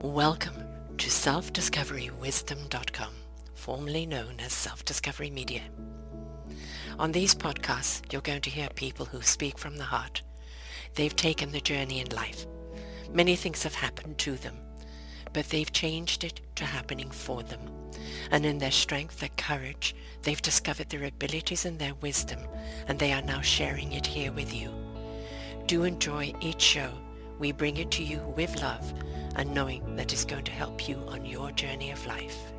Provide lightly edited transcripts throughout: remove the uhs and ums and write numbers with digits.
Welcome to selfdiscoverywisdom.com, formerly known as Self-Discovery Media. On these podcasts, you're going to hear people who speak from the heart. They've taken the journey in life. Many things have happened to them, but they've changed it to happening for them. And in their strength, their courage, they've discovered their abilities and their wisdom, and they are now sharing it here with you. Do enjoy each show. We bring it to you with love and knowing that it's going to help you on your journey of life.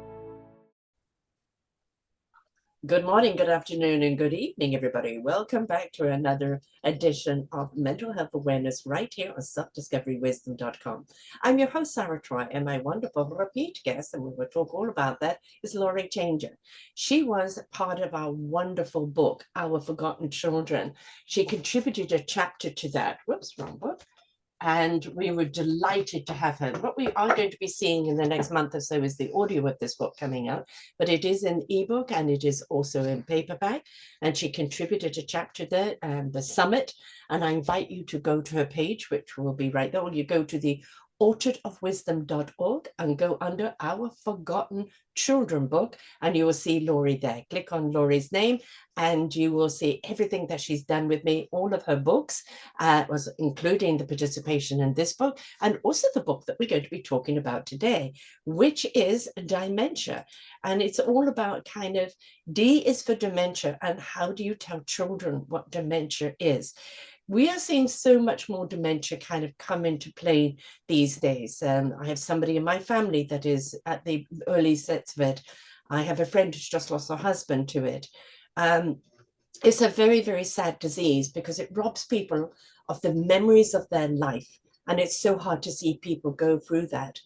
Good morning, good afternoon, and good evening, everybody. Welcome back to another edition of Mental Health Awareness right here on selfdiscoverywisdom.com. I'm your host, Sarah Troy, and my wonderful repeat guest, and we will talk all about that, is Laurie Chenger. She was part of our wonderful book, Our Forgotten Children. She contributed a chapter to that. Whoops, wrong book. And we were delighted to have her. What we are going to be seeing in the next month or so is the audio of this book coming out, but it is an ebook and it is also in paperback. And she contributed a chapter there, the summit. And I invite you to go to her page, which will be right there. Or you go to the orchardofwisdom.org and go under Our Forgotten Children book, and you will see Laurie there. Click on Laurie's name and you will see everything that she's done with me. All of her books, was including the participation in this book, and also the book that we're going to be talking about today, which is Dementia. And it's all about kind of, D is for dementia, and how do you tell children what dementia is? We are seeing so much more dementia kind of come into play these days. I have somebody in my family that is at the early sets of it. I have a friend who's just lost her husband to it. It's a very, very sad disease because it robs people of the memories of their life. And it's so hard to see people go through that.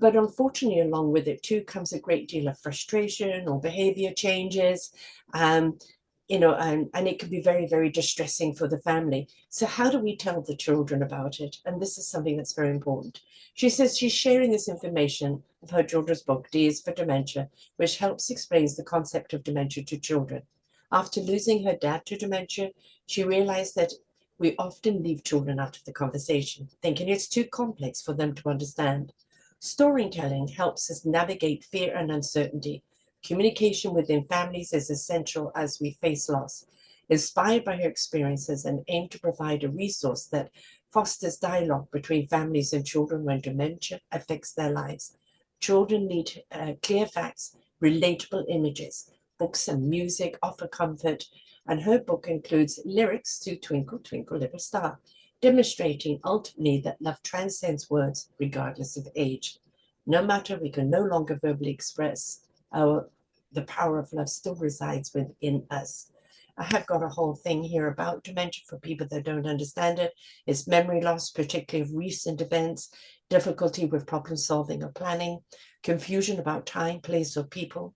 But unfortunately, along with it too comes a great deal of frustration or behavior changes. And it can be very, very distressing for the family. So how do we tell the children about it? And this is something that's very important. She says she's sharing this information of her children's book, D is for Dementia, which helps explains the concept of dementia to children. After losing her dad to dementia, she realized that we often leave children out of the conversation, thinking it's too complex for them to understand. Storytelling helps us navigate fear and uncertainty. Communication within families is essential as we face loss. Inspired by her experiences and aim to provide a resource that fosters dialogue between families and children when dementia affects their lives. Children need clear facts, relatable images. Books and music offer comfort, and her book includes lyrics to Twinkle, Twinkle, Little Star, demonstrating ultimately that love transcends words regardless of age. No matter we can no longer verbally express the power of love still resides within us. I have got a whole thing here about dementia for people that don't understand it. It's memory loss, particularly of recent events, difficulty with problem solving or planning, confusion about time, place, or people,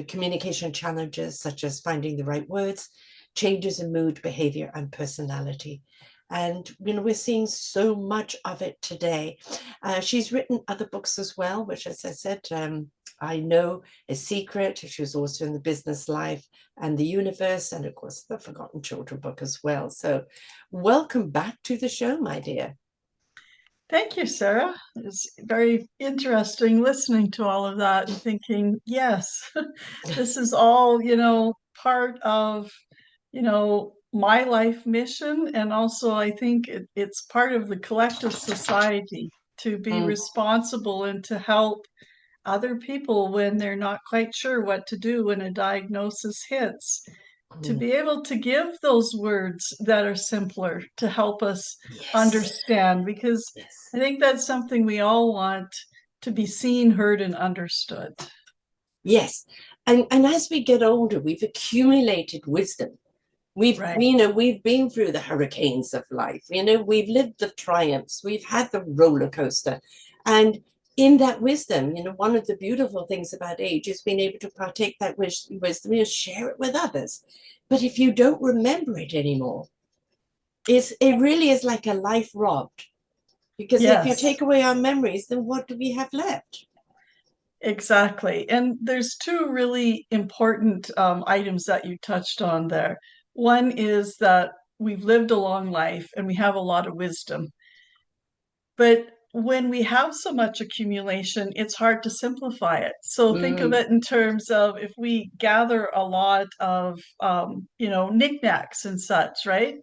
communication challenges such as finding the right words, changes in mood, behavior, and personality. And, we're seeing so much of it today. She's written other books as well, which, as I said, I Know A Secret. She was also in The Business Life and The Universe, and of course, the Forgotten Children book as well. So welcome back to the show, my dear. Thank you, Sarah. It's very interesting listening to all of that and thinking, yes, this is all, part of, my life mission. And also, I think it's part of the collective society to be responsible and to help other people when they're not quite sure what to do when a diagnosis hits, to be able to give those words that are simpler to help us understand, because I think that's something we all want, to be seen, heard, and understood. Yes. And as we get older, we've accumulated wisdom. We've been through the hurricanes of life. We've lived the triumphs. We've had the roller coaster. And in that wisdom, one of the beautiful things about age is being able to partake that wisdom, share it with others. But if you don't remember it anymore, it really is like a life robbed. Because if you take away our memories, then what do we have left? Exactly. And there's two really important items that you touched on there. One is that we've lived a long life and we have a lot of wisdom. But when we have so much accumulation, it's hard to simplify it. So think of Mm, it in terms of if we gather a lot of, knickknacks and such, right?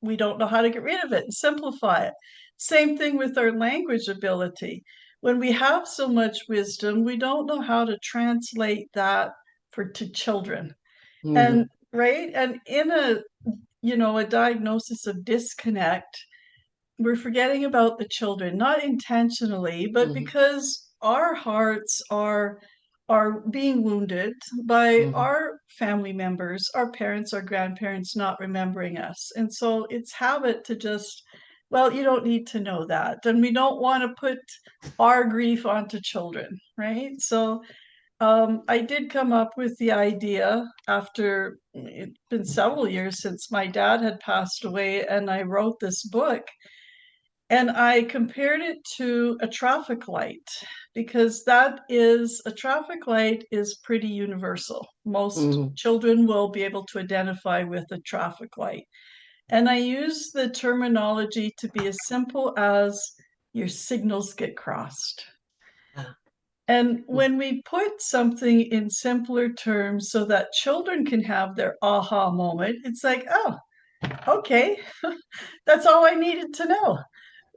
We don't know how to get rid of it and simplify it. Same thing with our language ability. When we have so much wisdom, we don't know how to translate that to children. And mm, right, and in a diagnosis of disconnect, we're forgetting about the children, not intentionally, but mm, because our hearts are being wounded by mm, our family members, our parents, our grandparents not remembering us. And so it's habit to just, well, you don't need to know that. And we don't want to put our grief onto children, right? So I did come up with the idea after it's been several years since my dad had passed away, and I wrote this book. And I compared it to a traffic light because a traffic light is pretty universal. Most mm. children will be able to identify with a traffic light. And I use the terminology to be as simple as your signals get crossed. Ah, And mm, when we put something in simpler terms so that children can have their aha moment, it's like, oh, okay, that's all I needed to know,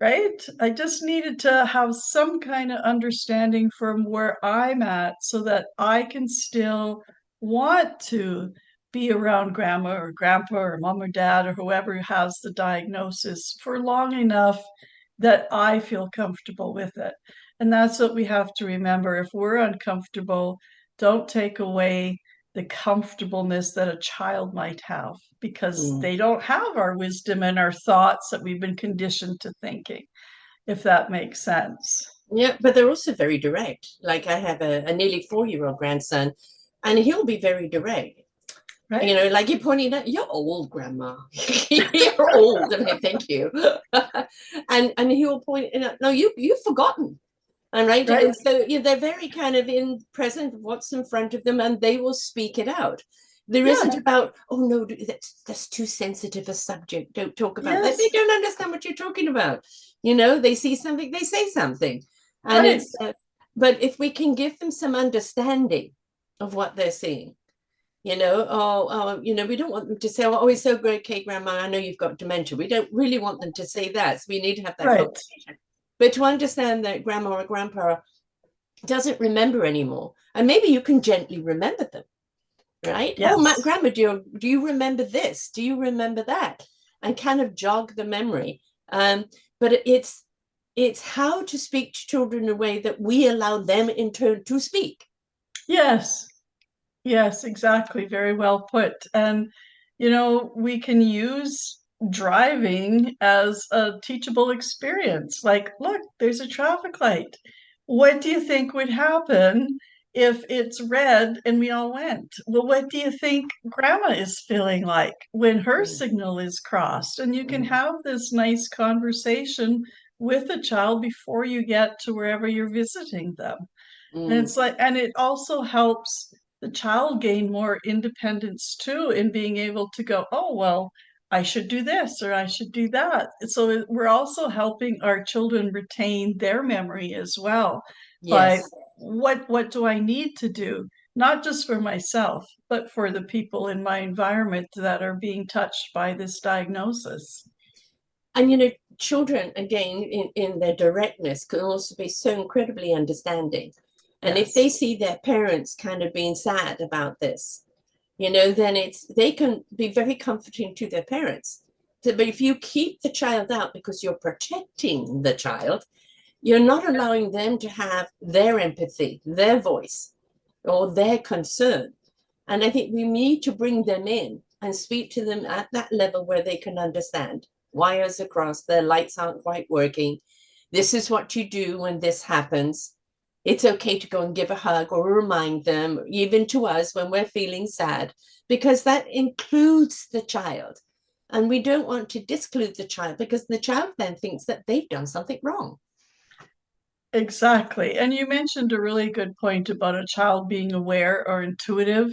right? I just needed to have some kind of understanding from where I'm at so that I can still want to be around grandma or grandpa or mom or dad or whoever has the diagnosis for long enough that I feel comfortable with it. And that's what we have to remember. If we're uncomfortable, don't take away the comfortableness that a child might have because mm. they don't have our wisdom and our thoughts that we've been conditioned to thinking, if that makes sense. Yeah, but they're also very direct. Like I have a nearly 4-year-old grandson, and he'll be very direct. Right? Like you're pointing out, you're old, Grandma. You're old. And I thank you. and he will point out, no, you've forgotten. And right. Right? And so they're very kind of in present of what's in front of them, and they will speak it out. There Yeah. isn't about, oh no, that's too sensitive a subject. Don't talk about that. They Yes. don't understand what you're talking about. They see something, they say something. And Right. but if we can give them some understanding of what they're seeing, we don't want them to say, oh, it's so great, okay, Grandma, I know you've got dementia. We don't really want them to say that. So we need to have that Right. conversation. But to understand that Grandma or Grandpa doesn't remember anymore, and maybe you can gently remember them, right? Oh, Yes. Grandma, do you remember this? Do you remember that? And kind of jog the memory. But it's how to speak to children in a way that we allow them in turn to speak. Yes. Yes, exactly. Very well put. And, we can use driving as a teachable experience. Like, look, there's a traffic light. What do you think would happen if it's red and we all went? Well, what do you think grandma is feeling like when her Mm, signal is crossed? And you can mm, have this nice conversation with a child before you get to wherever you're visiting them. And mm. it's like, and it also helps the child gain more independence too in being able to go, oh, well, I should do this or I should do that. So we're also helping our children retain their memory as well by Yes. what do I need to do, not just for myself, but for the people in my environment that are being touched by this diagnosis. And children again in their directness can also be so incredibly understanding. And if Yes. they see their parents kind of being sad about this, then they can be very comforting to their parents. But if you keep the child out because you're protecting the child, you're not allowing them to have their empathy, their voice, or their concern. And I think we need to bring them in and speak to them at that level where they can understand. Wires across, their lights aren't quite working. This is what you do when this happens. It's okay to go and give a hug or remind them, even to us when we're feeling sad, because that includes the child. And we don't want to disclude the child because the child then thinks that they've done something wrong. Exactly. And you mentioned a really good point about a child being aware or intuitive.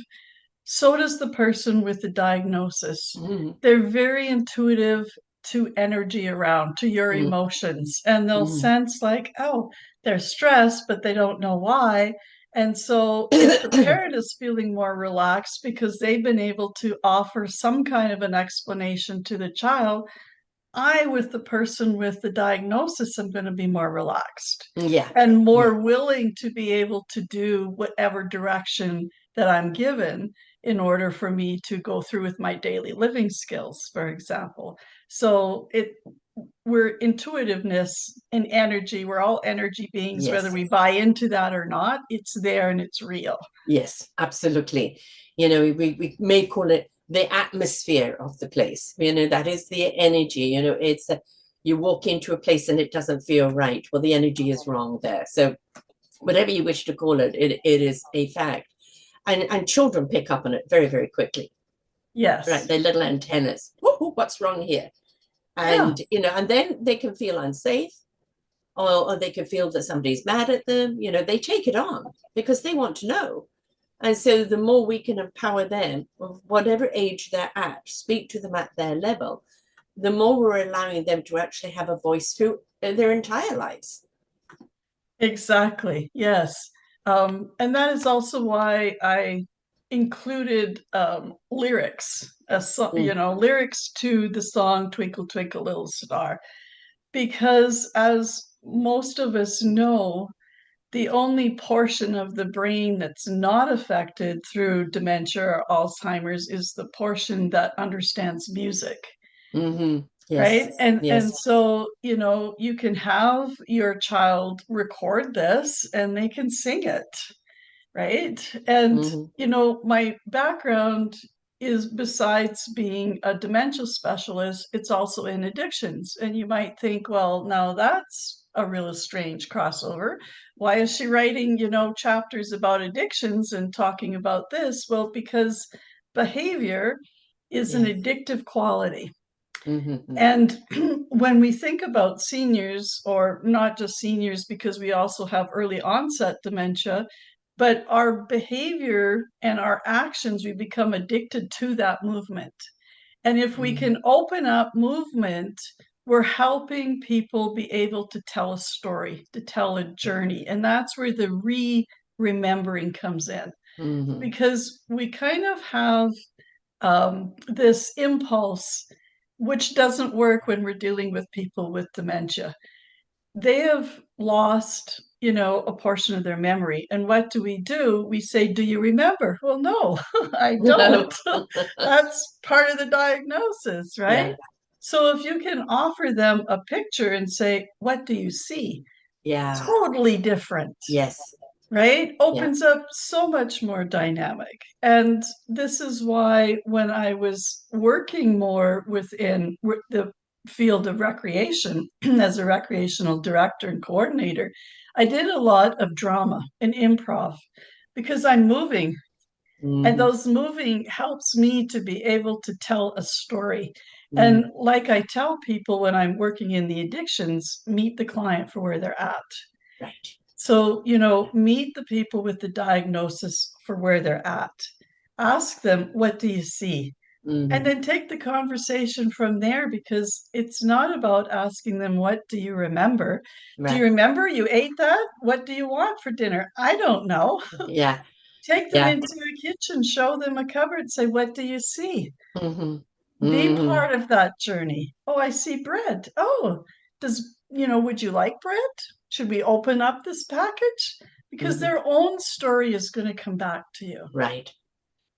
So does the person with the diagnosis. Mm, They're very intuitive to energy around, to your emotions, and they'll Mm. sense like, oh, they're stressed, but they don't know why. And so if the parent is feeling more relaxed because they've been able to offer some kind of an explanation to the child, I, with the person with the diagnosis, am going to be more relaxed Yeah. and more Yeah. willing to be able to do whatever direction that I'm given in order for me to go through with my daily living skills, for example. So we're intuitiveness and energy. We're all energy beings, whether Yes. we buy into that or not. It's there and it's real. Yes, absolutely. You know, we may call it the atmosphere of the place. You know, that is the energy. You know, it's you walk into a place and it doesn't feel right. Well, the energy is wrong there. So whatever you wish to call it, it is a fact. And children pick up on it very, very quickly. Right, Yes. their little antennas. What's wrong here? Yeah. And you know, and then they can feel unsafe, or they can feel that somebody's mad at them. You know, they take it on because they want to know. And so the more we can empower them, of whatever age they're at, speak to them at their level, the more we're allowing them to actually have a voice through their entire lives. Exactly. Yes. And that is also why I included lyrics, lyrics to the song Twinkle, Twinkle, Little Star, because as most of us know, the only portion of the brain that's not affected through dementia or Alzheimer's is the portion that understands music. Mm-hmm. Yes. Right. And Yes. so, you can have your child record this and they can sing it. Right. And, Mm-hmm. my background is, besides being a dementia specialist, it's also in addictions. And you might think, well, now that's a really strange crossover. Why is she writing, chapters about addictions and talking about this? Well, because behavior is an Yeah. addictive quality. Mm-hmm. And when we think about seniors, or not just seniors, because we also have early onset dementia, but our behavior and our actions, we become addicted to that movement. And if we Mm-hmm. can open up movement, we're helping people be able to tell a story, to tell a journey. And that's where the remembering comes in, Mm-hmm. because we kind of have this impulse, which doesn't work when we're dealing with people with dementia. They have lost, a portion of their memory. And what do? We say, do you remember? Well, no, I don't. That's part of the diagnosis, right? Yeah. So if you can offer them a picture and say, what do you see? Yeah. Totally different, Yes. right? Yeah. Opens up so much more dynamic. And this is why when I was working more within the field of recreation as a recreational director and coordinator, I did a lot of drama and improv because I'm moving. And Mm-hmm. those moving helps me to be able to tell a story. Mm. And like I tell people when I'm working in the addictions, meet the client for where they're at. Right. So, meet the people with the diagnosis for where they're at. Ask them, what do you see? And Mm-hmm. then take the conversation from there, because it's not about asking them, what do you remember? Do you Right. remember you ate that? What do you want for dinner? I don't know. Yeah. Take them Yeah. into a kitchen, show them a cupboard, say, what do you see? Mm-hmm. Be Mm-hmm. part of that journey. Oh, I see bread. Oh, would you like bread? Should we open up this package? Because Mm-hmm. their own story is going to come back to you. Right.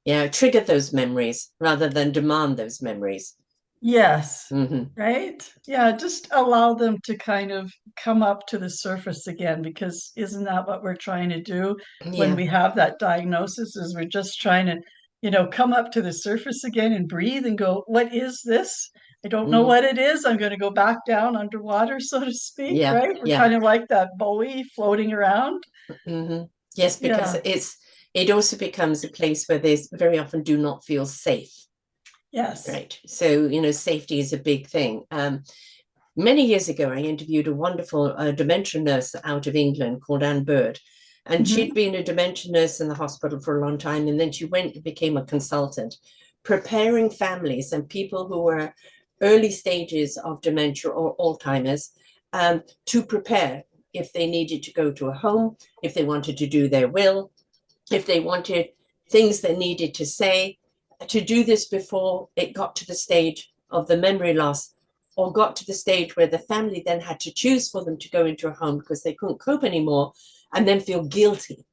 Yeah. Trigger those memories rather than demand those memories. Yes, Mm-hmm. right? Yeah, just allow them to kind of come up to the surface again, because isn't that what we're trying to do when Yeah. we have that diagnosis? Is we're just trying to, come up to the surface again and breathe and go, what is this? I don't know Mm-hmm. what it is. I'm going to go back down underwater, so to speak, Yeah. right? We're Yeah. kind of like that buoy floating around. Mm-hmm. Yes, because Yeah. it also becomes a place where they very often do not feel safe. Yes. Right. So, you know, safety is a big thing. Many years ago, I interviewed a wonderful dementia nurse out of England called Anne Bird. And Mhm. she'd been a dementia nurse in the hospital for a long time. And then she went and became a consultant, preparing families and people who were early stages of dementia or Alzheimer's, to prepare if they needed to go to a home, if they wanted to do their will, if they wanted things they needed to say, to do this before it got to the stage of the memory loss, or got to the stage where the family then had to choose for them to go into a home because they couldn't cope anymore, and then feel guilty.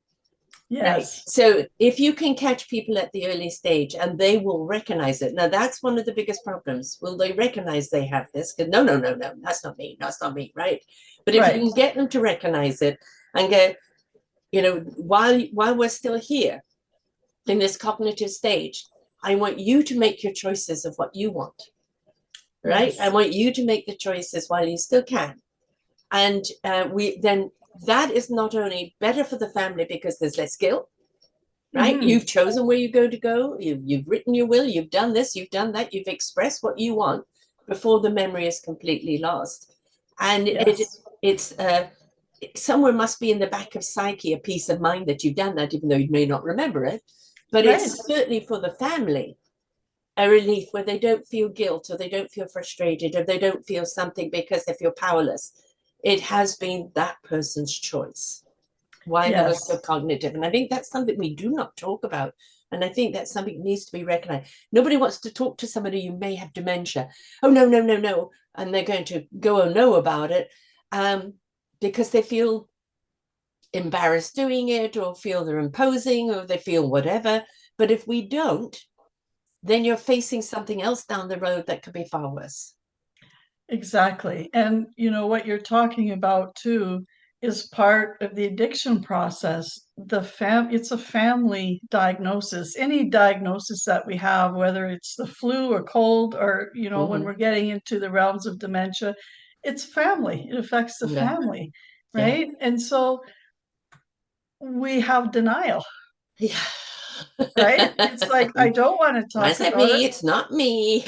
Right. Yes. So if you can catch people at the early stage and they will recognize it. Now, that's one of the biggest problems. Will they recognize they have this? Because no, that's not me. That's not me. Right. But if you Right. can get them to recognize it and go, you know, while we're still here in this cognitive stage, I want you to make your choices of what you want. Right. Yes. I want you to make the choices while you still can. And that is not only better for the family because there's less guilt, right? Mm-hmm. You've chosen where you're going to go. You've written your will. You've done this. You've done that. You've expressed what you want before the memory is completely lost. And Yes. it's somewhere must be in the back of psyche a peace of mind that you've done that, even though you may not remember it. But Right. it's certainly for the family a relief where they don't feel guilt, or they don't feel frustrated, or they don't feel something because they feel powerless. It has been that person's choice while they were Yes. so cognitive. And I think that's something we do not talk about. And I think that's something that needs to be recognized. Nobody wants to talk to somebody who may have dementia. Oh, no, no, no, no. And they're going to go and know about it because they feel embarrassed doing it, or feel they're imposing, or they feel whatever. But if we don't, then you're facing something else down the road that could be far worse. Exactly. And you know what you're talking about too is part of the addiction process. It's a family diagnosis. Any diagnosis that we have, whether it's the flu or cold, or you know, when Mm-hmm. we're getting into the realms of dementia, it's family. It affects the Yeah. family, Yeah. right? And so we have denial, Yeah. right? It's like I don't want to Why talk is it about it. me? It's not me.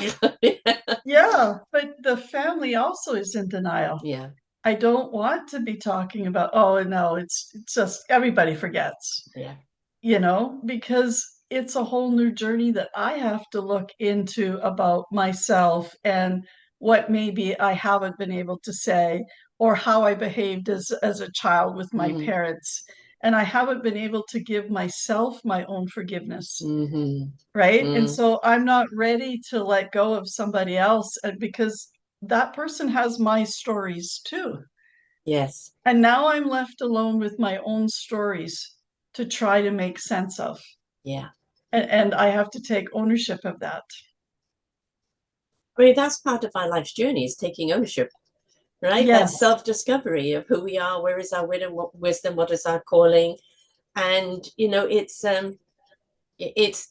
Yeah, but the family also is in denial. Yeah. I don't want to be talking about, oh no, it's just everybody forgets, Yeah. you know, because it's a whole new journey that I have to look into about myself and what maybe I haven't been able to say, or how I behaved as a child with my Mm-hmm. parents. And I haven't been able to give myself my own forgiveness. Mm-hmm. Right. And Mm. so I'm not ready to let go of somebody else, because that person has my stories too. Yes. And now I'm left alone with my own stories to try to make sense of. Yeah. And I have to take ownership of that. I mean, that's part of our life's journey, is taking ownership, right? That Yes. self-discovery of who we are, where is our wisdom, what is our calling. And it's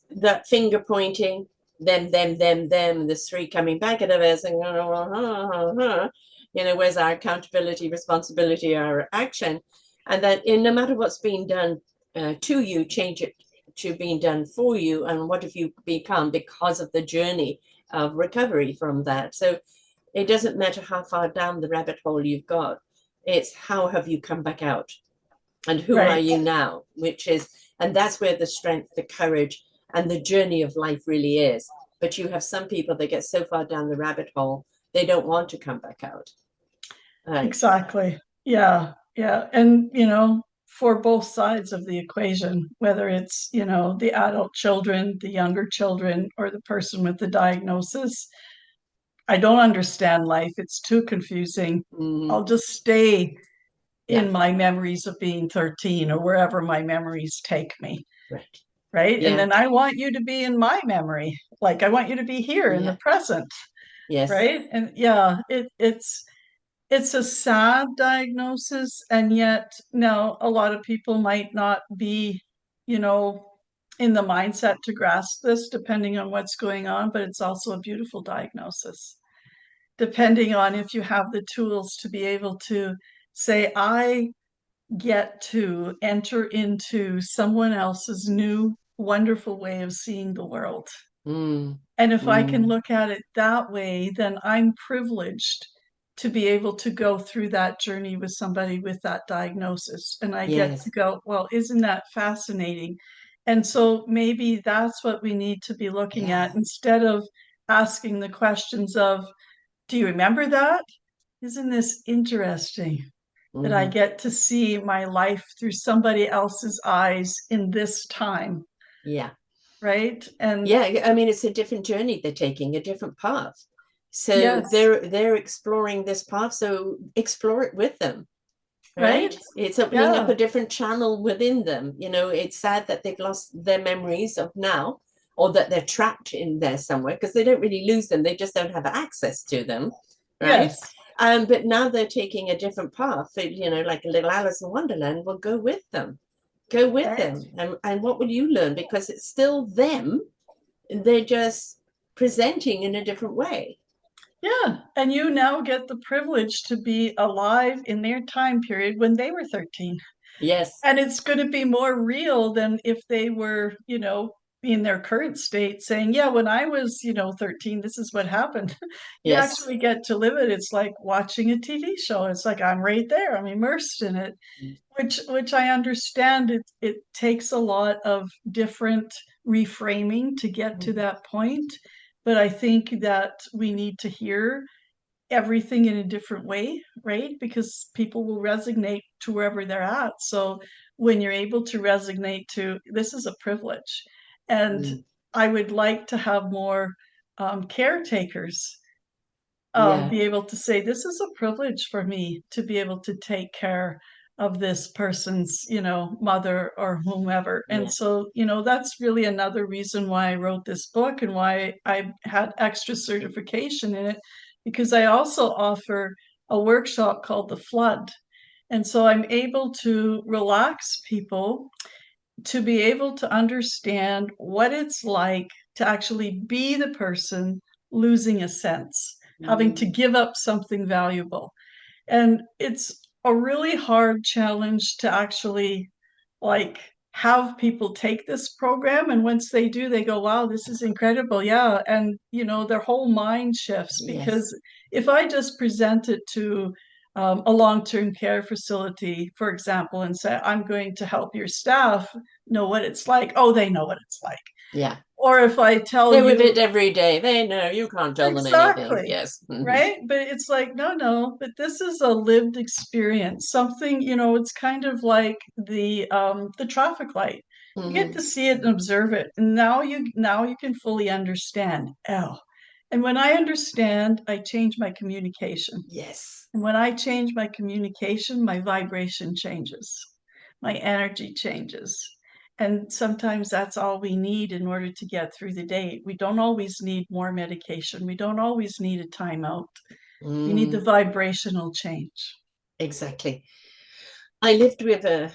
that finger pointing, them, the three coming back at us and where's our accountability, responsibility, our action. And that no matter what's being done to you, change it to being done for you, and what have you become because of the journey of recovery from that. So it doesn't matter how far down the rabbit hole you've got, it's how have you come back out, and who are Right. you now, and that's where the strength, the courage, and the journey of life really is. But you have some people that get so far down the rabbit hole, they don't want to come back out. Exactly. Yeah. Yeah. And, you know, for both sides of the equation, whether it's, you know, the adult children, the younger children, or the person with the diagnosis, I don't understand life. It's too confusing. Mm-hmm. I'll just stay Yeah. in my memories of being 13, or wherever my memories take me. Right. Right. And Yeah. then I want you to be in my memory. Like I want you to be here in Yeah. the present. Yes. Right. And yeah, it's a sad diagnosis. And yet now a lot of people might not be, you know, in the mindset to grasp this, depending on what's going on, but it's also a beautiful diagnosis, depending on if you have the tools to be able to say, I get to enter into someone else's new wonderful way of seeing the world. Mm. And if I can Mm. look at it that way, then I'm privileged to be able to go through that journey with somebody with that diagnosis. And I get to Yes. go, well, isn't that fascinating? And so maybe that's what we need to be looking Yeah. at, instead of asking the questions of, do you remember that? Isn't this interesting that I get to see my life through somebody else's eyes in this time? Yeah. Right. And yeah, I mean, it's a different journey they're taking, a different path. So yes, they're exploring this path. So explore it with them. Right? It's opening up Yeah. a different channel within them. You know, it's sad that they've lost their memories of now, or that they're trapped in there somewhere, because they don't really lose them. They just don't have access to them. Right. Yes. But now they're taking a different path. You know, like a little Alice in Wonderland. Will go with them. Go with Right. them. And what will you learn? Because it's still them. They're just presenting in a different way. Yeah. And you now get the privilege to be alive in their time period when they were 13. Yes. And it's going to be more real than if they were, in their current state saying, yeah, when I was, 13, this is what happened. You Yes. actually get to live it. It's like watching a TV show. It's like I'm right there. I'm immersed in it, which I understand. It takes a lot of different reframing to get to that point. But I think that we need to hear everything in a different way, right? Because people will resonate to wherever they're at. So when you're able to resonate to, this is a privilege. And I would like to have more caretakers Yeah. be able to say, this is a privilege for me to be able to take care of this person's, mother or whomever. And Yeah. so, that's really another reason why I wrote this book and why I had extra certification in it, because I also offer a workshop called The Flood. And so I'm able to relax people to be able to understand what it's like to actually be the person losing a sense, having to give up something valuable. And it's a really hard challenge to actually like have people take this program. And once they do, they go, wow, this is incredible. Yeah. And, their whole mind shifts, Yes. because if I just present it to a long-term care facility, for example, and say, I'm going to help your staff know what it's like. Oh, they know what it's like. Yeah. Or if I tell They're with you it every day. They know, you can't tell them anything. exactly, Yes. right? But it's like, no, but this is a lived experience. Something, it's kind of like the traffic light. You get to see it and observe it. And now you can fully understand. Oh. And when I understand, I change my communication. Yes. And when I change my communication, my vibration changes, my energy changes. And sometimes that's all we need in order to get through the day. We don't always need more medication. We don't always need a timeout. We need the vibrational change. Exactly. I lived with a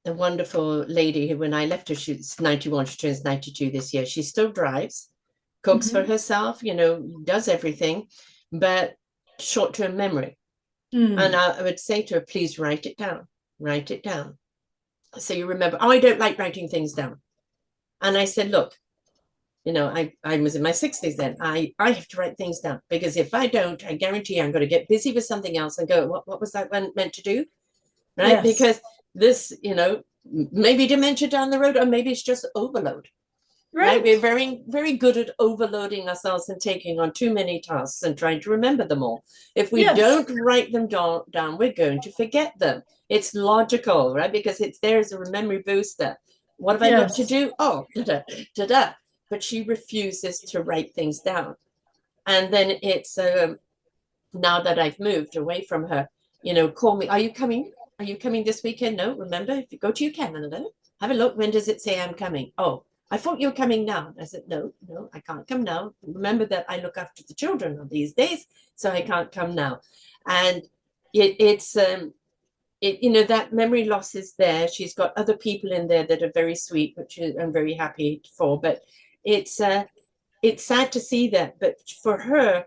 wonderful lady who, when I left her, she's 91, she turns 92 this year. She still drives, cooks for herself, does everything, but short-term memory. And I would say to her, please write it down. Write it down. So you remember, I don't like writing things down. And I said, look, I was in my 60s then. I have to write things down, because if I don't, I guarantee I'm going to get busy with something else and go, what was that one meant to do? Right? Yes. Because this, maybe dementia down the road, or maybe it's just overload. Right? We're very, very good at overloading ourselves and taking on too many tasks and trying to remember them all. If we don't write them down, we're going to forget them. It's logical, right? Because it's there as a memory booster. What have I got to do? Oh, da-da. But she refuses to write things down. And then it's now that I've moved away from her, call me. Are you coming? Are you coming this weekend? No, remember, if you go to your calendar, have a look. When does it say I'm coming? Oh, I thought you were coming now. I said, no, I can't come now. Remember that I look after the children on these days, so I can't come now. And it's that memory loss is there. She's got other people in there that are very sweet, which I'm very happy for. But it's sad to see that. But for her,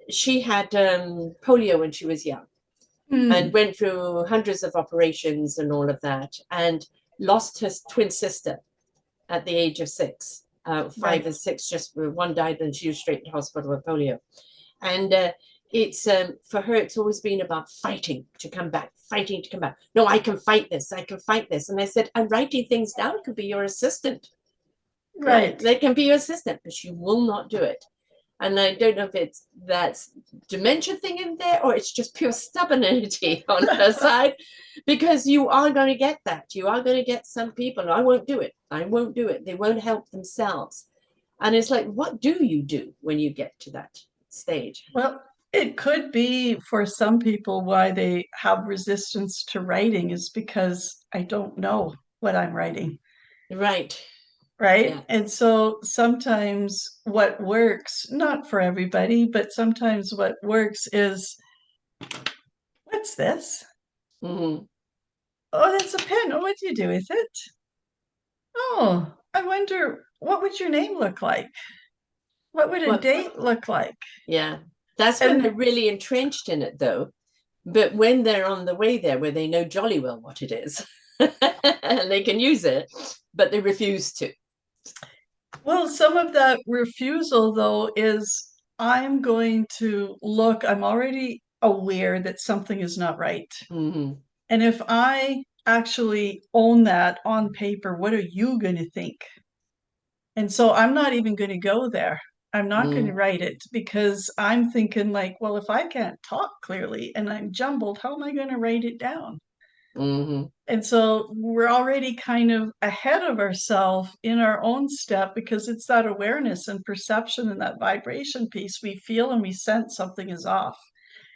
she had polio when she was young, and went through hundreds of operations and all of that, and lost her twin sister at the age of 6. 5 and 6, just one died and she was straight to hospital with polio. And it's for her, it's always been about fighting to come back. No, I can fight this. And I said, I'm writing things down. Could be your assistant. right? Right. They can be your assistant, but she will not do it. And I don't know if that's dementia thing in there or it's just pure stubbornity on her side, because you are going to get that. You are going to get some people, I won't do it. I won't do it. They won't help themselves. And it's like, what do you do when you get to that stage? Well, it could be for some people why they have resistance to writing is because I don't know what I'm writing. Right. Right. Yeah. And so sometimes what works, not for everybody, but sometimes what works is, what's this? Mm-hmm. Oh, that's a pen. Oh, what do you do with it? Oh, I wonder, what would your name look like? What would a Well, date look like? yeah. That's when And they're really entrenched in it, though. But when they're on the way there, where they know jolly well what it is, and they can use it, but they refuse to. well, some of that refusal, though, is I'm going to look, I'm already aware that something is not right. Mm-hmm. And if I actually own that on paper, what are you going to think? And so I'm not even going to go there. I'm not going to write it because I'm thinking, like, well, if I can't talk clearly and I'm jumbled, how am I going to write it down? Mm-hmm. And so we're already kind of ahead of ourselves in our own step because it's that awareness and perception and that vibration piece. We feel and we sense something is off.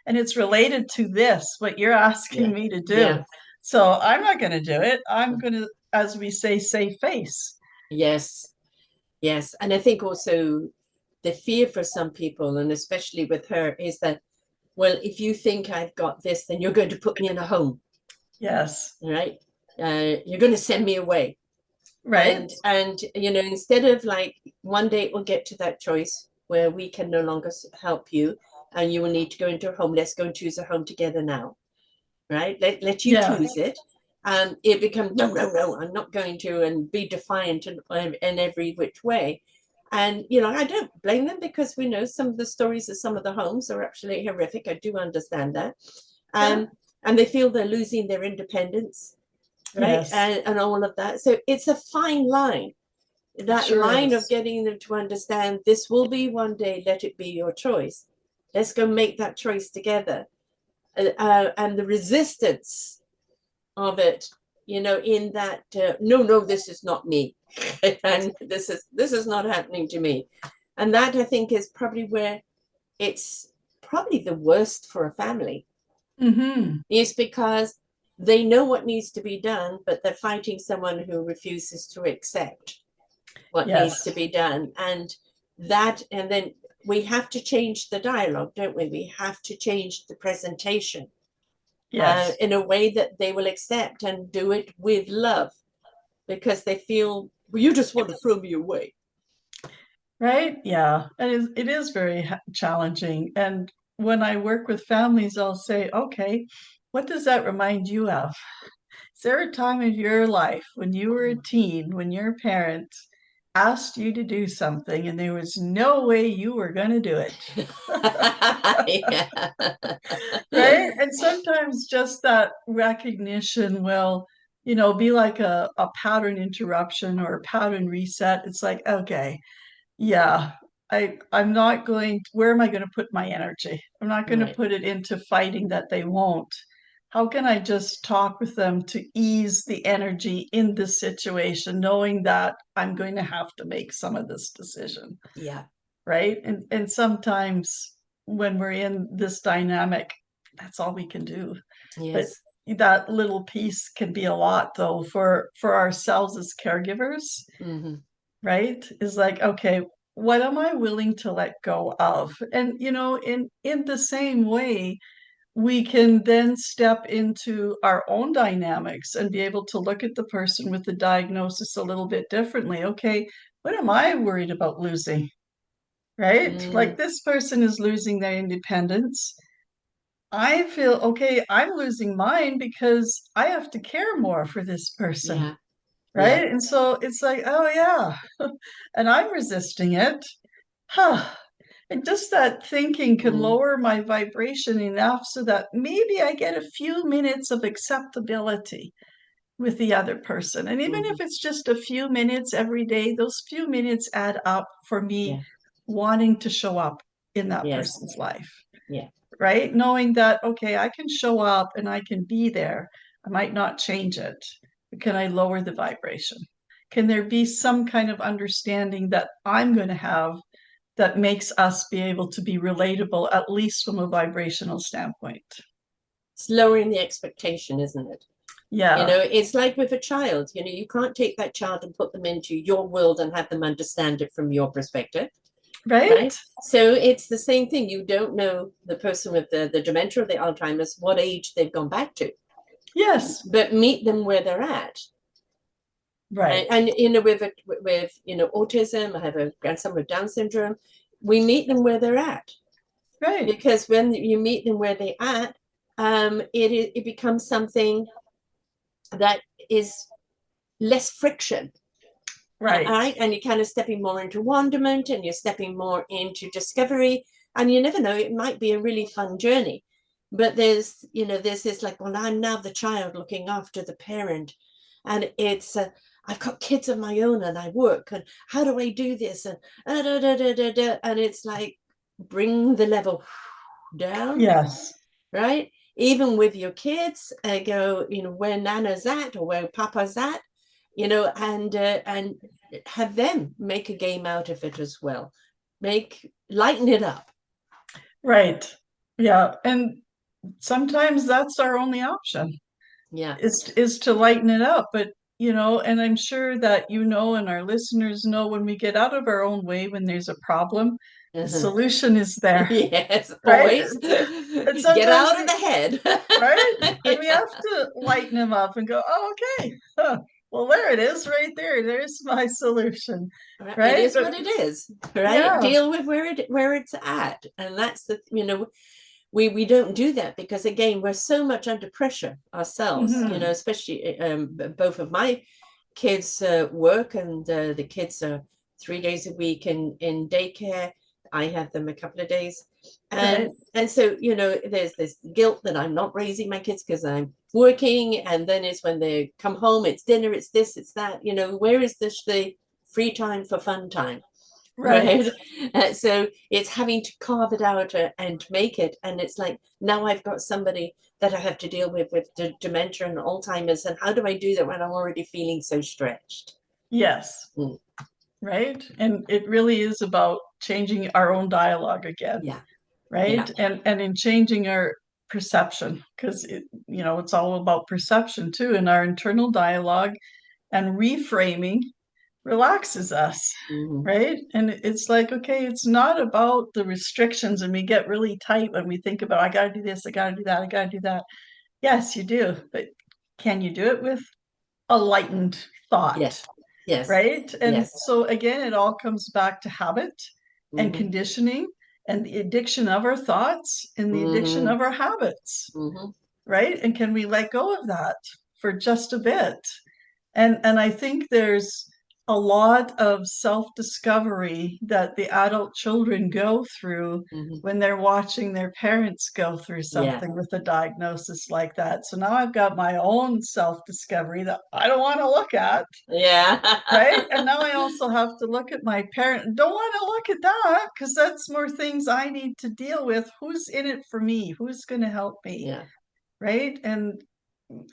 And it's related to this, what you're asking Yeah. me to do. Yeah. So I'm not going to do it. I'm going to, as we say, save face. Yes. Yes. And I think also the fear for some people, and especially with her, is that, well, if you think I've got this, then you're going to put me in a home, Yes. right? You're going to send me away. Right. And instead of like one day it will get to that choice where we can no longer help you and you will need to go into a home. Let's go and choose a home together now, right? Let you Yeah. choose it. And it becomes no, I'm not going to, and be defiant in every which way. And I don't blame them, because we know some of the stories of some of the homes are absolutely horrific. I do understand that. Yeah. And they feel they're losing their independence, right? Yes. And all of that. So it's a fine line, It that sure line of is. getting them to understand this will be one day, let it be your choice. Let's go make that choice together. And the resistance of it, in that no, this is not me, and this is not happening to me. And that, I think, is probably where it's probably the worst for a family, Mm-hmm. is because they know what needs to be done, but they're fighting someone who refuses to accept what needs to Yes. be done. And then we have to change the dialogue, don't we? We have to change the presentation Yes. in a way that they will accept, and do it with love, because they feel, well, you just want to throw me away. Right? Yeah. It is very challenging. And when I work with families, I'll say, okay, what does that remind you of? Is there a time of your life when you were a teen, when your parents asked you to do something and there was no way you were going to do it? Yeah. Right? And sometimes just that recognition will, be like a pattern interruption or a pattern reset. It's like, okay, yeah, I'm not going to, where am I going to put my energy? I'm not going to Right. put it into fighting that they won't. How can I just talk with them to ease the energy in this situation, knowing that I'm going to have to make some of this decision, Yeah. right? And sometimes when we're in this dynamic, that's all we can do. But Yes. that little piece can be a lot, though, for ourselves as caregivers, Mm-hmm. right? Is like, okay, what am I willing to let go of? And in the same way, we can then step into our own dynamics and be able to look at the person with the diagnosis a little bit differently. Okay, what am I worried about losing? Right? Mm, Like this person is losing their independence. I feel, okay, I'm losing mine because I have to care more for this person. yeah. Yeah. Right? And so it's like, oh yeah, and I'm resisting it. Huh. And just that thinking can Mm, lower my vibration enough so that maybe I get a few minutes of acceptability. with the other person. And even if it's just a few minutes every day, those few minutes add up for me wanting to show up in that person's life. Yeah. Right? Knowing that, okay, I can show up and I can be there. I might not change it, but can I lower the vibration? Can there be some kind of understanding that I'm going to have that makes us be able to be relatable, at least from a vibrational standpoint? It's lowering the expectation, isn't it? Yeah. You know, it's like with a child, you know, you can't take that child and put them into your world and have them understand it from your perspective. Right? So it's the same thing. You don't know the person with the dementia or the Alzheimer's, what age they've gone back to. Yes. But meet them where they're at. Right. And you know, with you know, autism, I have a grandson with Down syndrome. We meet them where they're at. Right. Because when you meet them where they're at, it becomes something that is less friction. Right. And you're kind of stepping more into wonderment, and you're stepping more into discovery, and you never know, it might be a really fun journey. But there's, you know, there's this like, well, I'm now the child looking after the parent, and it's I've got kids of my own and I work, and how do I do this, and and it's like, bring the level down. Yes. Right? Even with your kids, go, you know, where Nana's at or where Papa's at, you know, and have them make a game out of it as well. Lighten it up. Right. Yeah. And sometimes that's our only option. Yeah. Is to lighten it up. But you know, and I'm sure that you know, and our listeners know, when we get out of our own way when there's a problem, the solution is there. Yes, Right? always. And Get sometimes out of the head. right? And we have to lighten them up and go, oh, okay. Huh. Well, there it is right there. There's my solution. It Right? is what it is, right? Yeah. Deal with where it's at. And that's the, you know, we don't do that because, again, we're so much under pressure ourselves, you know, especially both of my kids work, and the kids are 3 days a week in daycare. I have them a couple of days. And so, you know, there's this guilt that I'm not raising my kids because I'm working. And then it's when they come home, it's dinner, it's this, it's that, you know, where is the free time for fun time? Right. So it's having to carve it out and make it. And it's like, now I've got somebody that I have to deal with dementia and Alzheimer's. And how do I do that when I'm already feeling so stretched? Yes. Right. And it really is about changing our own dialogue again. Yeah. Right. Yeah. And in changing our perception, because you know, it's all about perception too, in our internal dialogue, and reframing relaxes us. Right. And it's like, okay, it's not about the restrictions, and we get really tight when we think about, I got to do this, I got to do that, I got to do that. Yes, you do. But can you do it with a lightened thought? Yes. Right. And so again, it all comes back to habit and conditioning, and the addiction of our thoughts and the addiction of our habits. Right. And can we let go of that for just a bit? And I think there's a lot of self-discovery that the adult children go through when they're watching their parents go through something with a diagnosis like that. So now I've got my own self-discovery that I don't want to look at. Yeah. Right. And now I also have to look at my parent. Don't want to look at that, because that's more things I need to deal with. Who's in it for me? Who's going to help me? Yeah. Right. And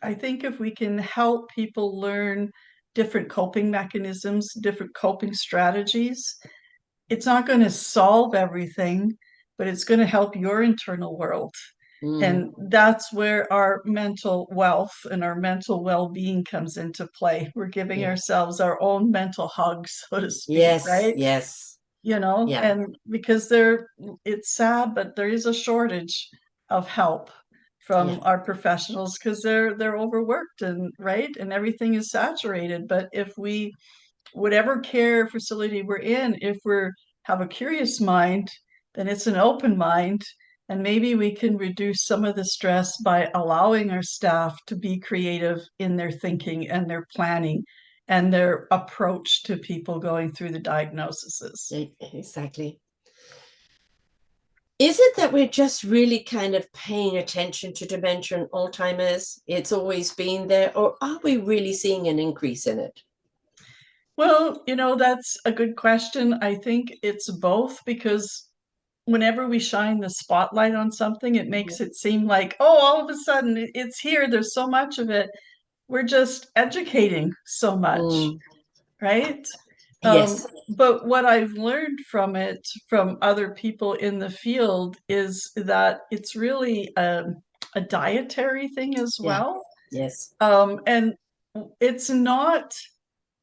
I think if we can help people learn different coping mechanisms, different coping strategies, it's not going to solve everything, but it's going to help your internal world. And that's where our mental wealth and our mental well-being comes into play. We're giving ourselves our own mental hug, so to speak, right? Yes. You know, and because it's sad, but there is a shortage of help from our professionals, because they're overworked, and right, and everything is saturated. But if we, whatever care facility we're in, if we're have a curious mind, then it's an open mind, and maybe we can reduce some of the stress by allowing our staff to be creative in their thinking and their planning and their approach to people going through the diagnoses. Exactly. Is it that we're just really kind of paying attention to dementia and Alzheimer's? It's always been there, or are we really seeing an increase in it? Well, that's a good question. I think it's both, because whenever we shine the spotlight on something, it makes it seem like, oh, all of a sudden it's here. There's so much of it. We're just educating so much, Mm, right? yes. But what I've learned from it, from other people in the field, is that it's really a dietary thing as Yeah. well. Yes. And it's not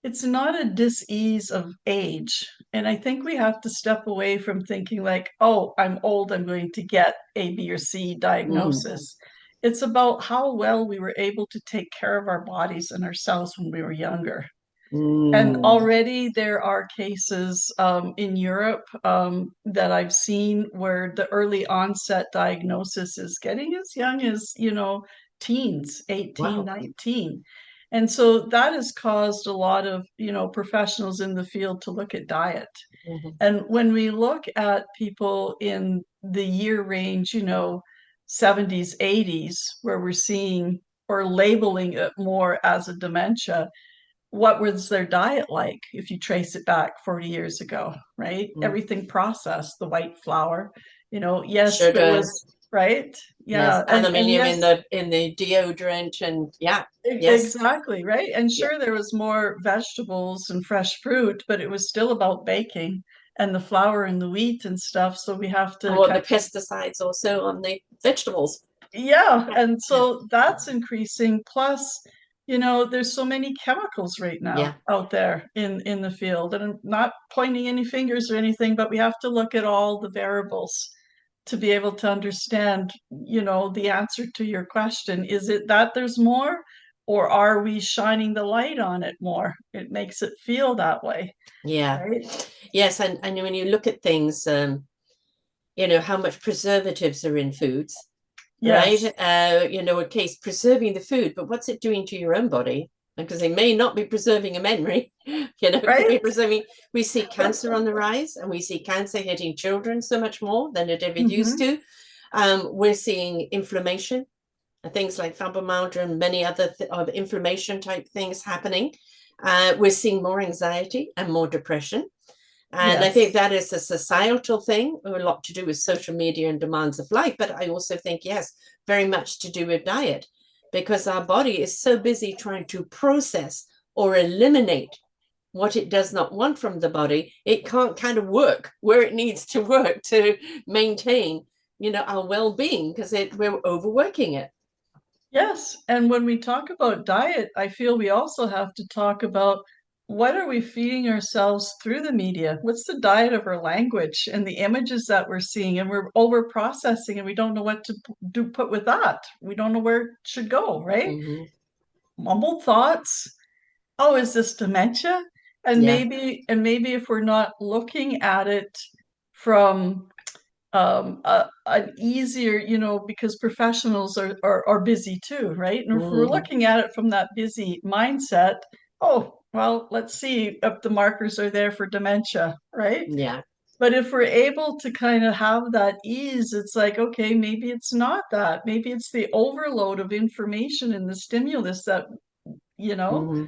it's not a dis-ease of age. And I think we have to step away from thinking like, oh, I'm old, I'm going to get A, B, or C Mm, diagnosis. It's about how well we were able to take care of our bodies and ourselves when we were younger. And mm. already there are cases in Europe that I've seen where the early onset diagnosis is getting as young as, teens, 18, Wow. 19. And so that has caused a lot of, professionals in the field to look at diet. Mhm. And when we look at people in the year range, 70s, 80s, where we're seeing or labeling it more as a dementia, what was their diet like if you trace it back 40 years ago, right? Mm. Everything processed, the white flour, yes, there was, Sugars. right? Yes. Yeah. And Aluminium in yes, the deodorant, and yeah. Yes. exactly, right? And Yeah. sure, there was more vegetables and fresh fruit, but it was still about baking and the flour and the wheat and stuff. So we have to Or kind the pesticides also on the vegetables. Yeah, Yeah. and Yeah. so that's increasing. Plus, there's so many chemicals right now Yeah. out there in the field. And I'm not pointing any fingers or anything, but we have to look at all the variables to be able to understand, the answer to your question. Is it that there's more, or are we shining the light on it more? It makes it feel that way, Yeah. right? Yes. And when you look at things, how much preservatives are in foods, right? Yes, Okay, it's preserving the food, but what's it doing to your own body? Because it may not be preserving a memory, it could be right? preserving. We see cancer on the rise, and we see cancer hitting children so much more than it ever used Hmm. to. We're seeing inflammation, things like fibromyalgia and many other of inflammation type things happening. We're seeing more anxiety and more depression. And I think Yes. that is a societal thing, a lot to do with social media and demands of life. But I also think, yes, very much to do with diet, because our body is so busy trying to process or eliminate what it does not want from the body. It can't kind of work where it needs to work to maintain, our well-being, because we're overworking it. Yes, and when we talk about diet, I feel we also have to talk about what are we feeding ourselves through the media? What's the diet of our language and the images that we're seeing? And we're over processing and we don't know what to put with that. We don't know where it should go, right? Mm-hmm. Mumbled thoughts. Oh, is this dementia? And Yeah. maybe if we're not looking at it from an easier, because professionals are busy too, right? And if we're Mm-hmm. looking at it from that busy mindset, oh, well, let's see if the markers are there for dementia, right? Yeah. But if we're able to kind of have that ease, it's like, okay, maybe it's not that. Maybe it's the overload of information and the stimulus that, you know, Mm-hmm.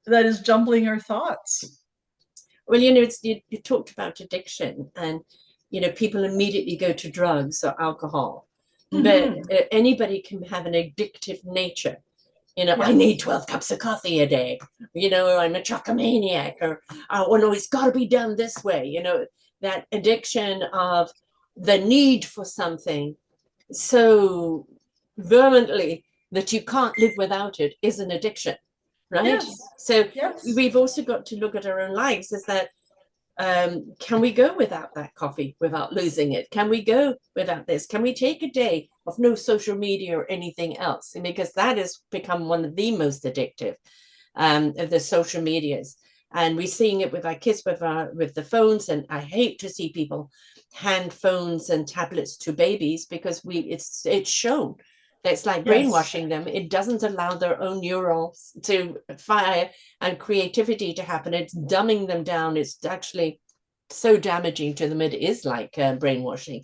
that is jumbling our thoughts. Well, you talked about addiction, and people immediately go to drugs or alcohol, but Hmm. anybody can have an addictive nature. I need Yes. 12 cups of coffee a day. I'm a chocomaniac, or oh no, it's got to be done this way. That addiction of the need for something so vehemently that you can't live without it is an addiction, right? Yes. So Yes. we've also got to look at our own lives. Is that can we go without that coffee without losing it? Can we go without this? Can we take a day of no social media or anything else? Because that has become one of the most addictive of the social medias. And we're seeing it with our kids, with the phones. And I hate to see people hand phones and tablets to babies, because it's shown. It's like Yes. brainwashing them. It doesn't allow their own neurons to fire and creativity to happen. It's dumbing them down. It's actually so damaging to them. It is like brainwashing.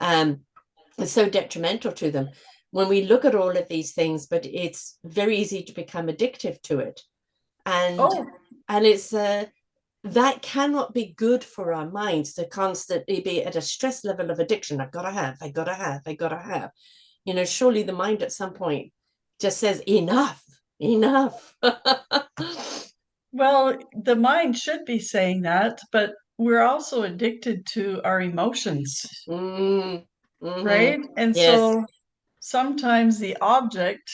It's so detrimental to them when we look at all of these things, but it's very easy to become addictive to it. And Oh, it's that cannot be good for our minds to constantly be at a stress level of addiction. I gotta have. Surely the mind at some point just says enough. well, the mind should be saying that, but we're also addicted to our emotions, right? And Yes. so sometimes the object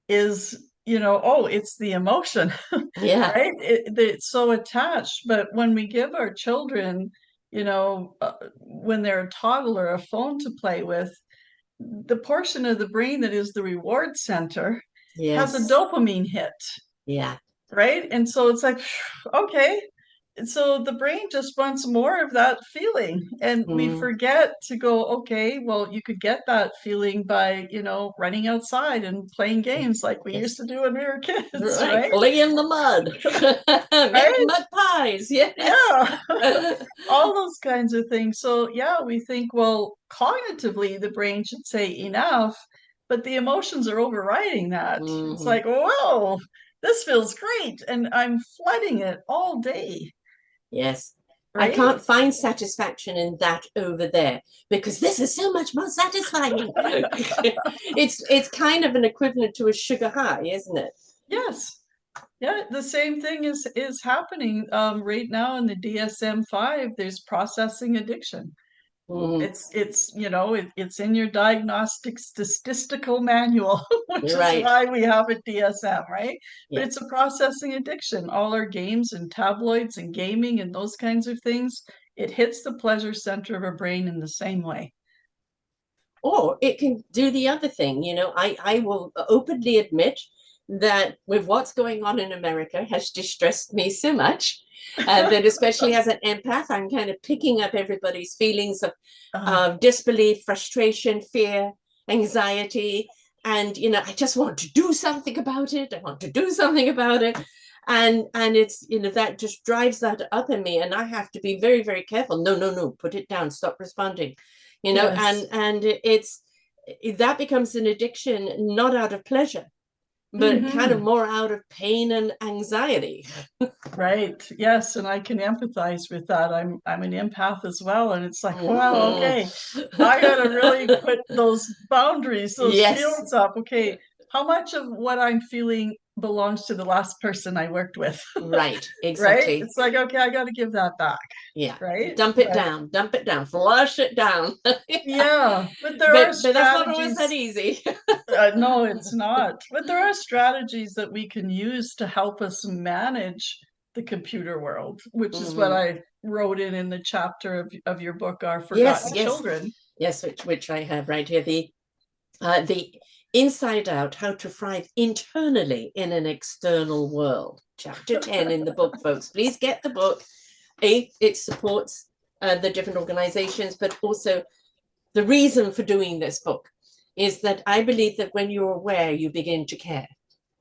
is, oh, it's the emotion, Yeah. right? It's so attached. But when we give our children, when they're a toddler, a phone to play with, the portion of the brain that is the reward center has a Yes. dopamine hit, Yeah. right? And so it's like, okay. And so the brain just wants more of that feeling. And we Mm. forget to go, okay, well, you could get that feeling by, running outside and playing games like we used Yes. to do when we were kids, Right. right? Play in the mud. Make Right? mud pies. Yes. Yeah. All those kinds of things. So, yeah, we think, well, cognitively, the brain should say enough, but the emotions are overriding that. It's Mhm. like, whoa, this feels great. And I'm flooding it all day, Yes. I right? can't find satisfaction in that over there because this is so much more satisfying. It's kind of an equivalent to a sugar high, isn't it? Yes. Yeah, the same thing is happening right now in the DSM-5. There's processing addiction. Mhm. It's in your diagnostic statistical manual, which You're is right. why we have a DSM, right? But Yeah. it's a processing addiction. All our games and tabloids and gaming and those kinds of things, it hits the pleasure center of our brain in the same way. Or it can do the other thing. I will openly admit that with what's going on in America has distressed me so much that especially as an empath, I'm kind of picking up everybody's feelings Uh, of disbelief, frustration, fear, anxiety. And, I just want to do something about it. I want to do something about it. And it's, that just drives that up in me. And I have to be very, very careful. No, no, no, put it down, stop responding yes. and it's that becomes an addiction not out of pleasure but kind of Hmm. more out of pain and anxiety. Right. Yes, and I can empathize with that. I'm an empath as well, and it's like, wow, Mm. okay, I gotta really put those boundaries, those Yes, shields up. Okay, how much of what I'm feeling belongs to the last person I worked with, right, right? exactly. It's like, okay, I gotta give that back, Yeah, right? But dump it down, flush it down. yeah, but there are But that's not always that strategies. easy. No, it's not. But there are strategies that we can use to help us manage the computer world, which is what Mhm. I wrote in the chapter of your book, Our Yes, Forgotten yes, Children. yes, which I have right here. The inside out, how to thrive internally in an external world. Chapter 10 in the book, folks. Please get the book. It supports the different organizations, but also the reason for doing this book is that I believe that when you're aware, you begin to care.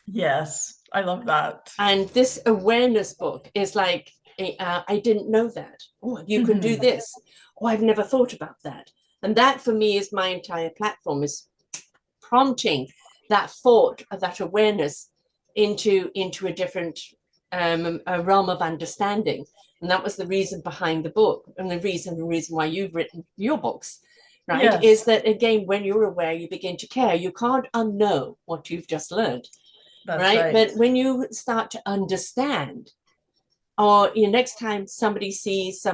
Yes, I love that. And this awareness book is like, I didn't know that. Oh, you can do Mhm. this. Oh, I've never thought about that. And that for me is my entire platform, is prompting that thought, that awareness into a different a realm of understanding. And that was the reason behind the book, and the reason why you've written your books, right? Is Yes, that again, when you're aware, you begin to care. You can't unknow what you've just learned, that's right? right. But when you start to understand, or next time somebody sees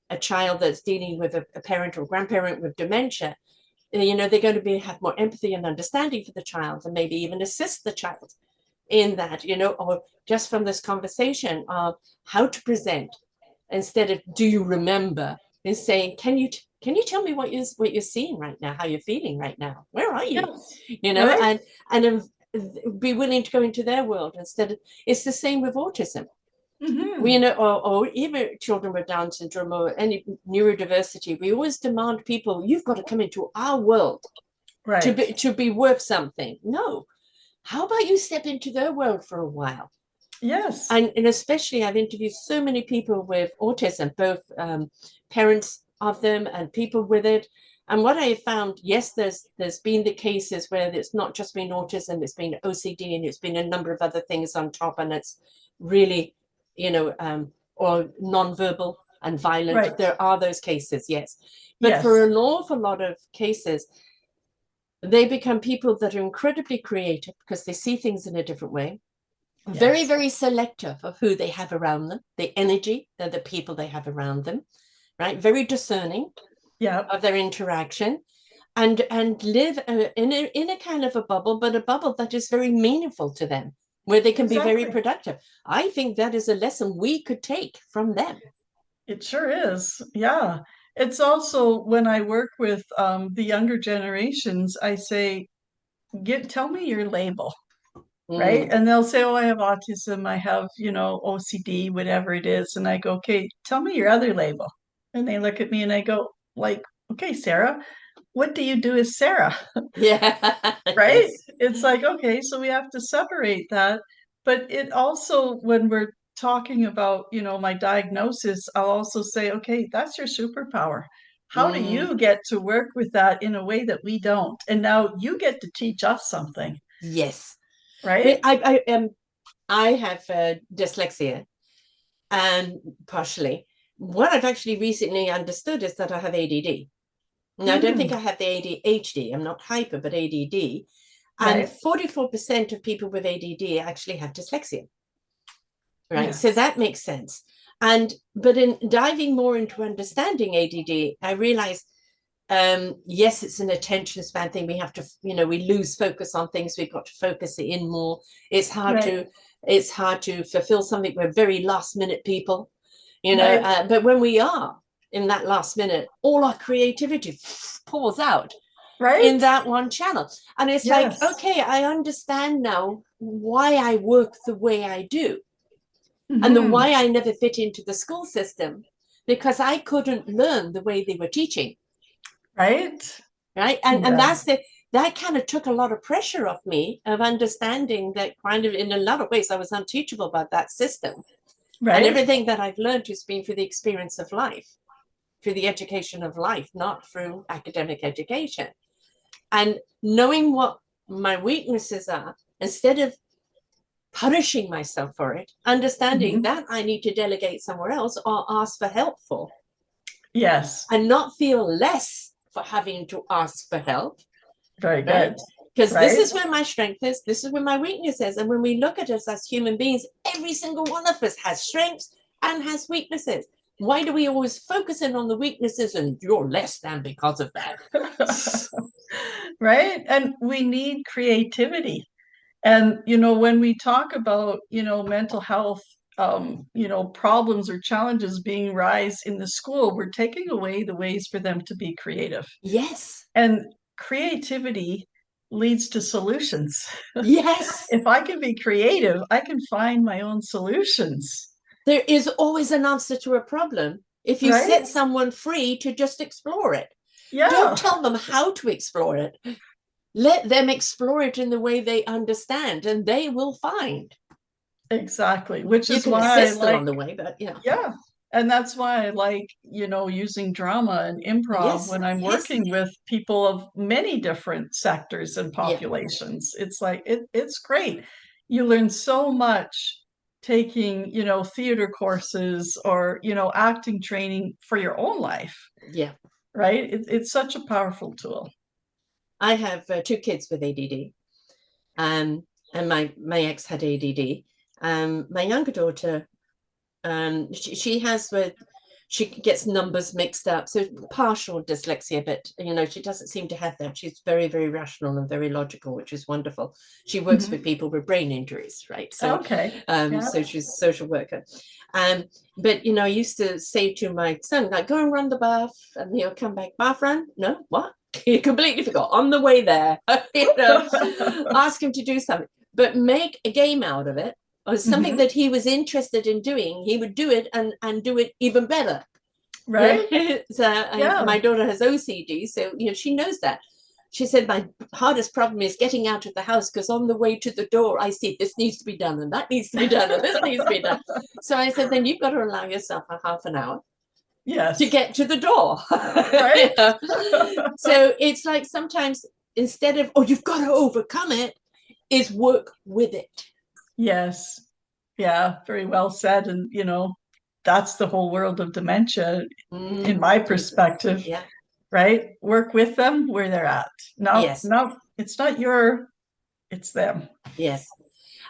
a child that's dealing with a parent or grandparent with dementia, they're going to have more empathy and understanding for the child, and maybe even assist the child in that, or just from this conversation of how to present, instead of do you remember, is saying, can you tell me what you're seeing right now, how you're feeling right now, where are you, Yes, you know right? and and be willing to go into their world instead of. It's the same with autism. Hmm. Or even children with Down syndrome or any neurodiversity. We always demand people, you've got to come into our world to Right. be worth something. No. How about you step into their world for a while? Yes. And especially, I've interviewed so many people with autism, both parents of them and people with it. And what I found, yes, there's been the cases where it's not just been autism, it's been OCD, and it's been a number of other things on top, and it's really, or nonverbal and violent. Right. There are those cases, yes. But Yes. for an awful lot of cases, they become people that are incredibly creative because they see things in a different way. Yes. Very, very selective of who they have around them, the energy of the people they have around them, right? Very discerning of their interaction, and live in a kind of a bubble, but a bubble that is very meaningful to them, where they can be very productive. I think that is a lesson we could take from them. It sure is. Yeah. It's also when I work with the younger generations, I say, tell me your label, right? And they'll say, oh, I have autism, I have, OCD, whatever it is. And I go, okay, tell me your other label. And they look at me and I go, like, okay, Sarah, what do you do as Sarah? Yeah. Right? Yes. It's like, okay, so we have to separate that. But it also, when we're talking about, my diagnosis, I'll also say, okay, that's your superpower. How do you get to work with that in a way that we don't? And now you get to teach us something. Yes. Right? I have dyslexia, and partially. What I've actually recently understood is that I have ADD. Now, I don't think I have the ADHD. I'm not hyper, but ADD. And 44% of people with ADD actually have dyslexia. Right. Yes. So that makes sense. But in diving more into understanding ADD, I realized, yes, it's an attention span thing. We have to, we lose focus on things. We've got to focus it in more. It's hard to fulfill something. We're very last minute people, but when we are in that last minute, all our creativity pours out in that one channel. And it's like, okay, I understand now why I work the way I do. And the why I never fit into the school system, because I couldn't learn the way they were teaching. Right. And that kind of took a lot of pressure off me of understanding that kind of in a lot of ways I was unteachable about that system. And everything that I've learned has been through the experience of life, through the education of life, not through academic education. And knowing what my weaknesses are, instead of punishing myself for it, understanding that I need to delegate somewhere else or ask for help for. Yes. And not feel less for having to ask for help. Very good. Because this is where my strength is, this is where my weakness is. And when we look at us as human beings, every single one of us has strengths and has weaknesses. Why do we always focus in on the weaknesses and you're less than because of that? Right. And we need creativity. And, when we talk about, mental health, problems or challenges being rise in the school, we're taking away the ways for them to be creative. Yes. And creativity leads to solutions. Yes. If I can be creative, I can find my own solutions. There is always an answer to a problem if you set someone free to just explore it. Yeah. Don't tell them how to explore it. Let them explore it in the way they understand, and they will find. Exactly, which is why I like on the way, but yeah, and that's why I like using drama and improv when I'm working with people of many different sectors and populations. It's like it's great. You learn so much taking theater courses or acting training for your own life. Yeah, right. It's such a powerful tool. I have 2 kids with ADD, and my ex had ADD. My younger daughter, she gets numbers mixed up, so partial dyslexia, but she doesn't seem to have that. She's very, very rational and very logical, which is wonderful. She works with people with brain injuries, right? So so she's a social worker. But I used to say to my son, like, go and run the bath, and he'll come back, bath run? No, what? He completely forgot on the way there. Ask him to do something, but make a game out of it, or something that he was interested in doing. He would do it and do it even better. Right. So my daughter has OCD, so she knows that. She said, my hardest problem is getting out of the house, because on the way to the door, I see this needs to be done and that needs to be done and this needs to be done. So I said, then you've got to allow yourself a half an hour Yes. to get to the door. Right. So it's like sometimes instead of, oh, you've got to overcome it, is work with it. Yes. Yeah, very well said. And, that's the whole world of dementia in my Jesus. perspective, Yeah. right? Work with them where they're at. No, Yes. no, it's not it's them. Yes.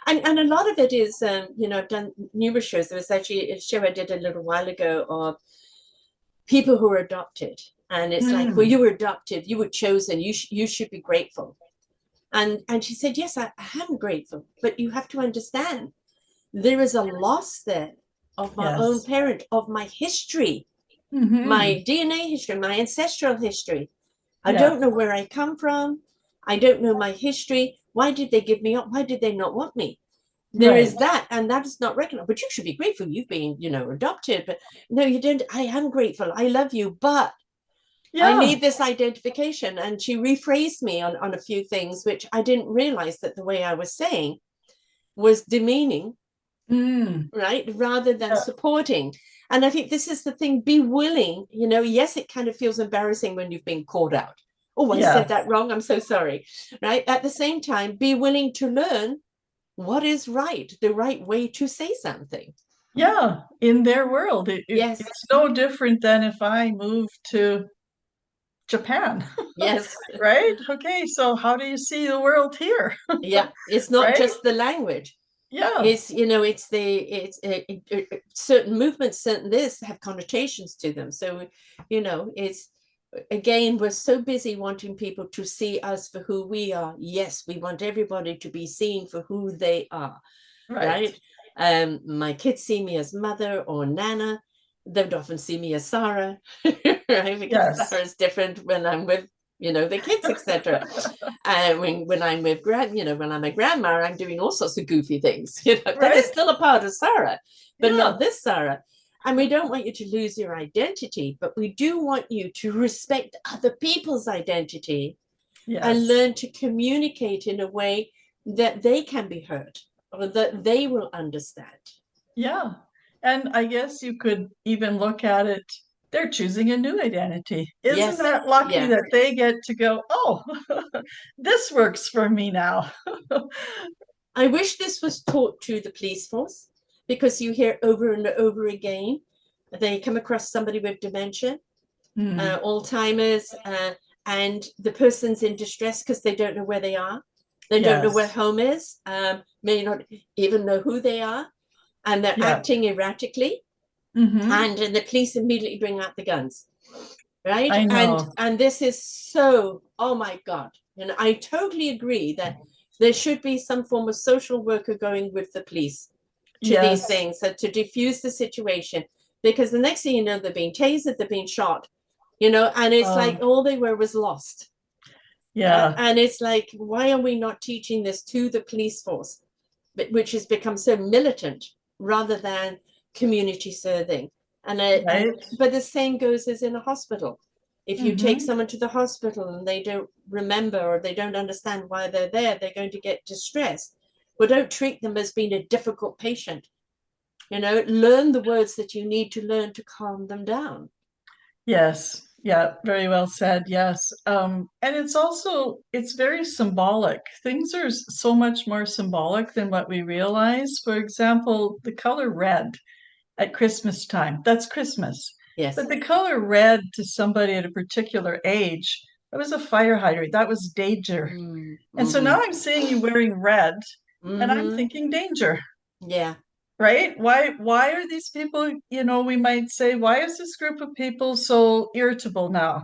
And a lot of it is, I've done numerous shows. There was actually a show I did a little while ago of people who were adopted. And it's like, well, you were adopted, you were chosen, you should be grateful. And she said, yes, I am grateful, but you have to understand there is a loss there of my own Yes. parent, of my history, my DNA history, my ancestral history. I Yeah. don't know where I come from. I don't know my history. Why did they give me up? Why did they not want me? There is Right. that, and that is not recognized. But you should be grateful you've been, adopted. But no, you didn't. I am grateful. I love you, but I Yeah. need this identification. And she rephrased me on a few things, which I didn't realize that the way I was saying was demeaning, right? Rather than Yeah. supporting. And I think this is the thing, be willing, yes, it kind of feels embarrassing when you've been called out. Oh, I said that wrong. I'm so sorry. Right. At the same time, be willing to learn what is right, the right way to say something. Yeah. In their world, Yes. it's no different than if I moved to Japan, Yes. right? Okay, so how do you see the world here? Yeah. It's not Right? just the language. Yeah. It's certain movements, certain this have connotations to them. So, it's, again, we're so busy wanting people to see us for who we are. Yes, we want everybody to be seen for who they are, Right. right? My kids see me as mother or nana. They don't often see me as Sarah, right? Because Yes. Sarah is different when I'm with, the kids, etc. When I'm with when I'm a grandma, I'm doing all sorts of goofy things, that is Right? still a part of Sarah, but Yeah. not this Sarah. And we don't want you to lose your identity, but we do want you to respect other people's identity and Yes. learn to communicate in a way that they can be heard or that they will understand. Yeah. And I guess you could even look at it, they're choosing a new identity. Isn't Yes. that lucky Yeah. that they get to go, oh, this works for me now? I wish this was taught to the police force, because you hear over and over again they come across somebody with dementia, Alzheimer's, and the person's in distress because they don't know where they are. They don't know where Yes. home is, may not even know who they are, and they're Yeah. acting erratically. And the police immediately bring out the guns, right? I And know. this is so, oh my God. And I totally agree that there should be some form of social worker going with the police to these Yes. things, so to diffuse the situation, because the next thing you know, they're being tasered, they're being shot, and it's like all they were was lost. Yeah. And it's like, why are we not teaching this to the police force, which has become so militant rather than community serving? And Right. but the same goes as in a hospital. If you take Mm-hmm. someone to the hospital and they don't remember or they don't understand why they're there, they're going to get distressed. Well, don't treat them as being a difficult patient. Learn the words that you need to learn to calm them down. Yes. Yeah, very well said. Yes. And it's very symbolic. Things are so much more symbolic than what we realize. For example, the color red at Christmas time, that's Christmas. Yes. But the color red to somebody at a particular age, that was a fire hydrant, that was danger. And so now I'm seeing you wearing red, and I'm thinking danger. Yeah. Right? Why are these people, we might say, why is this group of people so irritable now?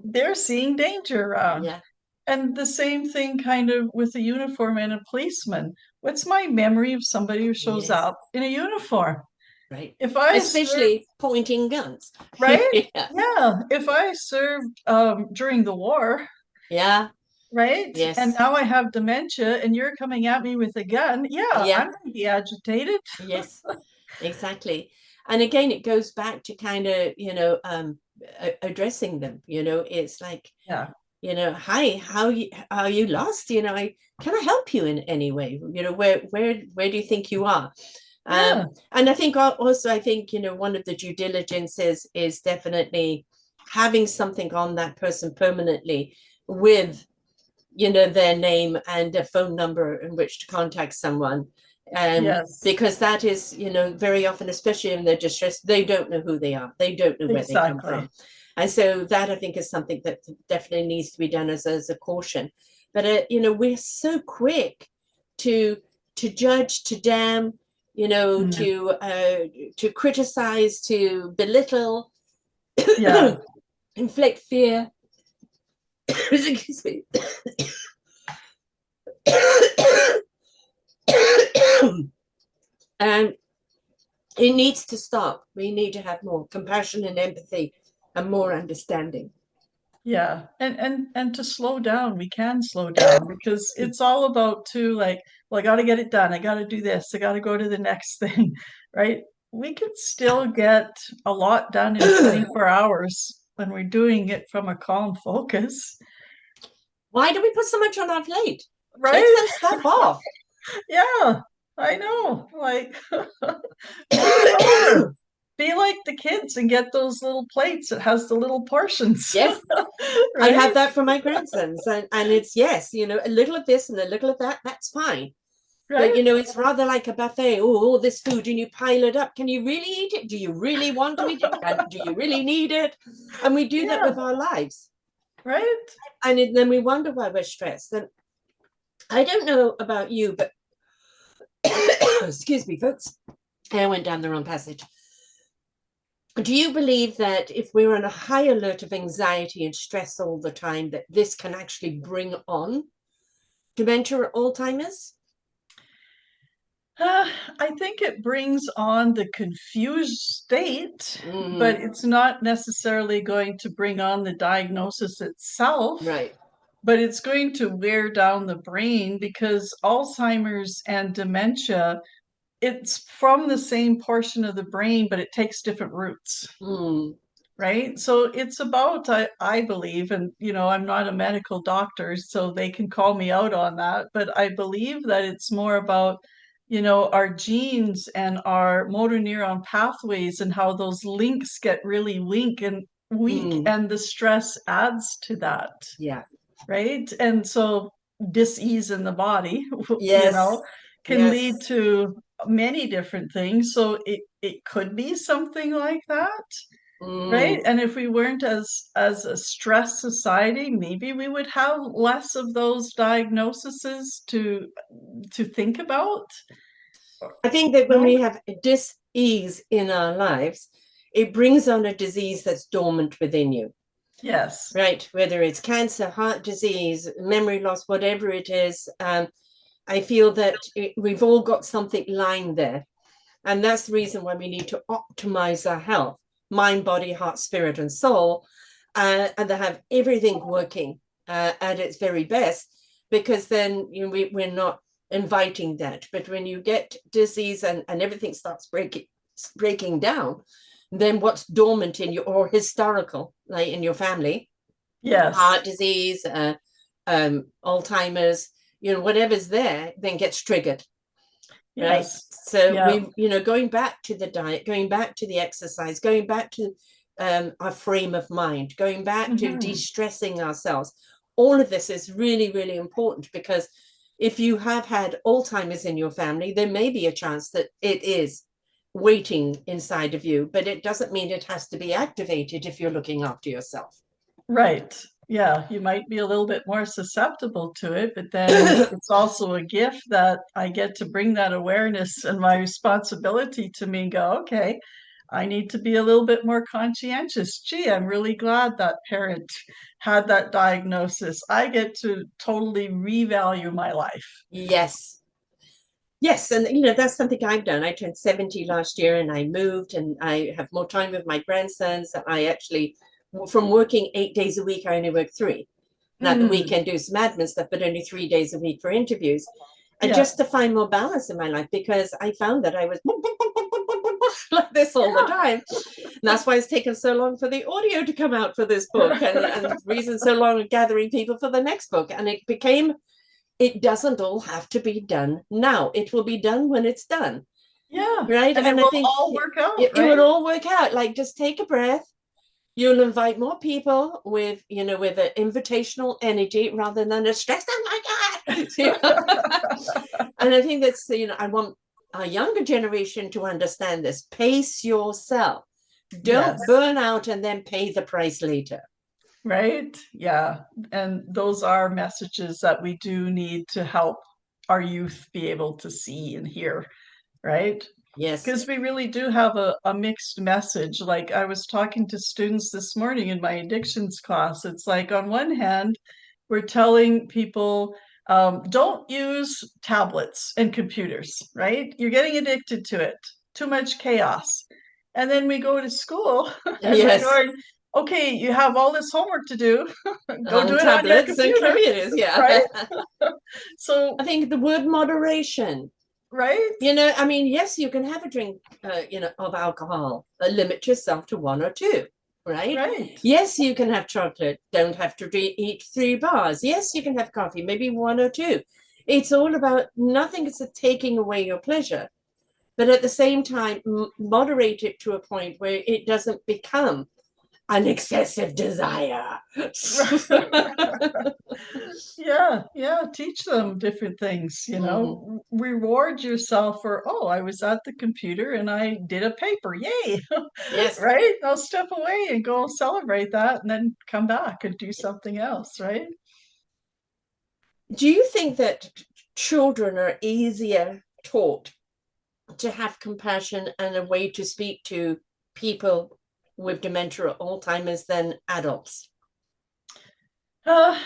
They're seeing danger around. Yeah. And the same thing kind of with a uniform and a policeman. What's my memory of somebody who shows Yes. up in a uniform? Right. If I served, Especially pointing guns. right? Yeah. Yeah. If I served during the war, Yeah. right? And Yes. now I have dementia and you're coming at me with a gun, yeah, Yeah. I'm going to be agitated. Yes. Exactly. And again, it goes back to kind of, addressing them. It's like, Yeah. hi, how you are you lost? Can I help you in any way? Where do you think you are? Yeah. And I think also, I think, one of the due diligences is definitely having something on that person permanently with, their name and a phone number in which to contact someone. Yes. Because that is, very often, especially in their distress, they don't know who they are. They don't know where they come Exactly. from. And so that, I think, is something that definitely needs to be done as a caution. But, we're so quick to judge, to damn, to criticize, to belittle, Yeah. inflict fear. Excuse me. And it needs to stop. We need to have more compassion and empathy and more understanding. Yeah. And to slow down, we can slow down because it's all about too, like, well, I got to get it done. I got to do this. I got to go to the next thing, right? We can still get a lot done in 24 hours when we're doing it from a calm focus. Why do we put so much on our plate? Take Right? some stuff off. Yeah, I know. Like, move it over. Be like the kids and get those little plates that has the little portions. Yes, I Right? have that for my grandsons, and it's, yes, a little of this and a little of that. That's fine. But Right? it's rather like a buffet. Oh, all this food, and you pile it up. Can you really eat it? Do you really want to eat it? Do you really need it? And we do that Yeah. with our lives. Right? And then we wonder why we're stressed. And I don't know about you, but excuse me, folks, I went down the wrong passage. Do you believe that if we're on a high alert of anxiety and stress all the time, that this can actually bring on dementia or Alzheimer's? I think it brings on the confused state, but it's not necessarily going to bring on the diagnosis itself. Right. But it's going to wear down the brain because Alzheimer's and dementia, it's from the same portion of the brain, but it takes different routes. Right. So it's about, I believe, and I'm not a medical doctor, so they can call me out on that, but I believe that it's more about, our genes and our motor neuron pathways and how those links get really weak and the stress adds to that. Yeah. Right. And so dis-ease in the body, Yes. can Yes. lead to many different things. So it could be something like that. Right. And if we weren't as a stress society, maybe we would have less of those diagnoses to think about. I think that when No? we have dis-ease in our lives, it brings on a disease that's dormant within you. Yes. Right. Whether it's cancer, heart disease, memory loss, whatever it is, I feel that we've all got something lying there. And that's the reason why we need to optimize our health, mind, body, heart, spirit, and soul, and to have everything working at its very best, because then we're not inviting that. But when you get disease and everything starts breaking down, then what's dormant in you or historical, like in your family, Yes. heart disease, Alzheimer's, whatever's there, then gets triggered. Right. Yes. So Yeah. we, going back to the diet, going back to the exercise, going back to our frame of mind, going back to de-stressing ourselves. All of this is really, really important, because if you have had Alzheimer's in your family, there may be a chance that it is waiting inside of you, but it doesn't mean it has to be activated if you're looking after yourself. Right. Yeah, you might be a little bit more susceptible to it, but then it's also a gift that I get to bring that awareness and my responsibility to me and go, okay, I need to be a little bit more conscientious. Gee, I'm really glad that parent had that diagnosis. I get to totally revalue my life. Yes. Yes, and that's something I've done. I turned 70 last year and I moved, and I have more time with my grandsons. I actually, from working 8 days a week, I only work 3. Now the weekend do some admin stuff, but only 3 days a week for interviews. And just to find more balance in my life, because I found that I was like this all the time. And that's why it's taken so long for the audio to come out for this book, and the reason so long of gathering people for the next book. And it doesn't all have to be done now. It will be done when it's done. Yeah. right? And it And I will think all work out, it right? will all work out. Like, just take a breath. You'll invite more people with, with an invitational energy rather than a stressed, oh my God. And I think that's, I want our younger generation to understand this. Pace yourself. Don't Yes. burn out and then pay the price later. Right? Yeah. And those are messages that we do need to help our youth be able to see and hear, right? Yes. Because we really do have a mixed message. Like I was talking to students this morning in my addictions class. It's like, on one hand, we're telling people, don't use tablets and computers, right? You're getting addicted to it. Too much chaos. And then we go to school and we're Yes. going, okay, you have all this homework to do. Go do On it on your tablets and computer, computers. Yeah. right? So, I think the word moderation, right? I mean, yes, you can have a drink, of alcohol, limit yourself to one or two, right? Right. Yes, you can have chocolate, don't have to eat 3 bars. Yes, you can have coffee, maybe one or two. It's all about, nothing is taking away your pleasure, but at the same time, moderate it to a point where it doesn't become an excessive desire. Yeah, yeah, teach them different things, Reward yourself for, oh, I was at the computer and I did a paper. Yay. Yes. Right? I'll step away and go celebrate that and then come back and do something else, right? Do you think that children are easier taught to have compassion and a way to speak to people with dementia or Alzheimer's than adults? Uh,